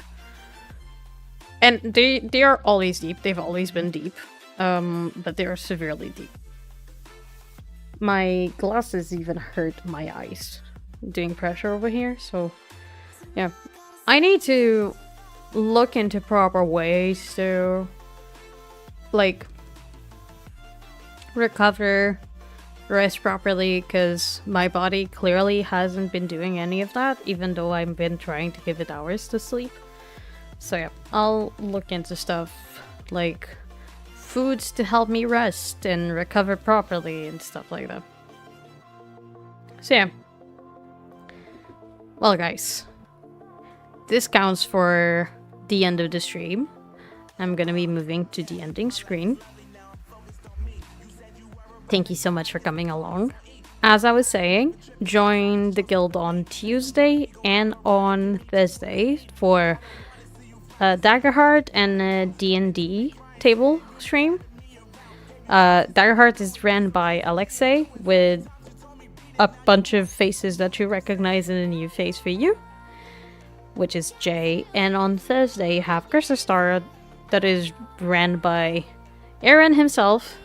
And they are always deep. They've always been deep. But they are severely deep. My glasses even hurt my eyes doing pressure over here, so yeah. I need to look into proper ways to like recover, rest properly, because my body clearly hasn't been doing any of that, even though I've been trying to give it hours to sleep. So yeah, I'll look into stuff like foods to help me rest and recover properly and stuff like that. So yeah. Well guys, this counts for the end of the stream. I'm gonna be moving to the ending screen. Thank you so much for coming along. As I was saying, join the guild on Tuesday and on Thursday for Daggerheart and a D&D table stream. Daggerheart is ran by Alexei with a bunch of faces that you recognize and a new face for you, which is Jay. And on Thursday you have Cursor Star that is ran by Aaron himself.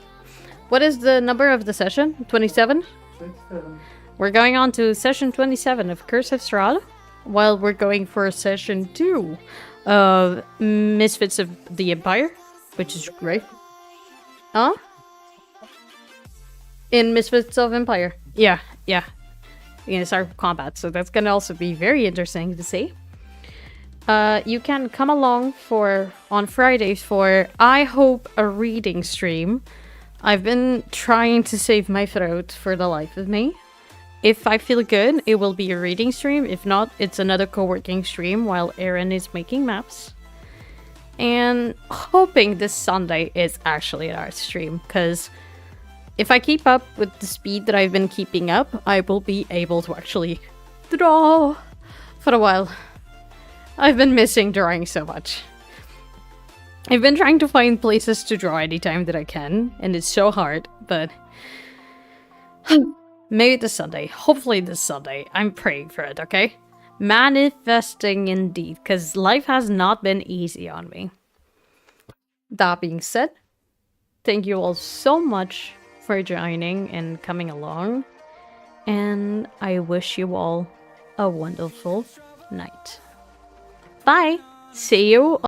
What is the number of the session? 27? 27. We're going on to session 27 of Curse of Strahd. while we're going for session 2 of Misfits of the Empire, which is great. Huh? In Misfits of Empire. Yeah. We're gonna start combat, so that's gonna also be very interesting to see. You can come along on Fridays for, I hope, a reading stream. I've been trying to save my throat for the life of me. If I feel good, it will be a reading stream. If not, it's another co-working stream while Aaron is making maps. And hoping this Sunday is actually an art stream, because if I keep up with the speed that I've been keeping up, I will be able to actually draw for a while. I've been missing drawing so much. I've been trying to find places to draw anytime that I can, and it's so hard, but maybe this Sunday. Hopefully this Sunday. I'm praying for it, okay? Manifesting indeed, because life has not been easy on me. That being said, thank you all so much for joining and coming along, and I wish you all a wonderful night. Bye! See you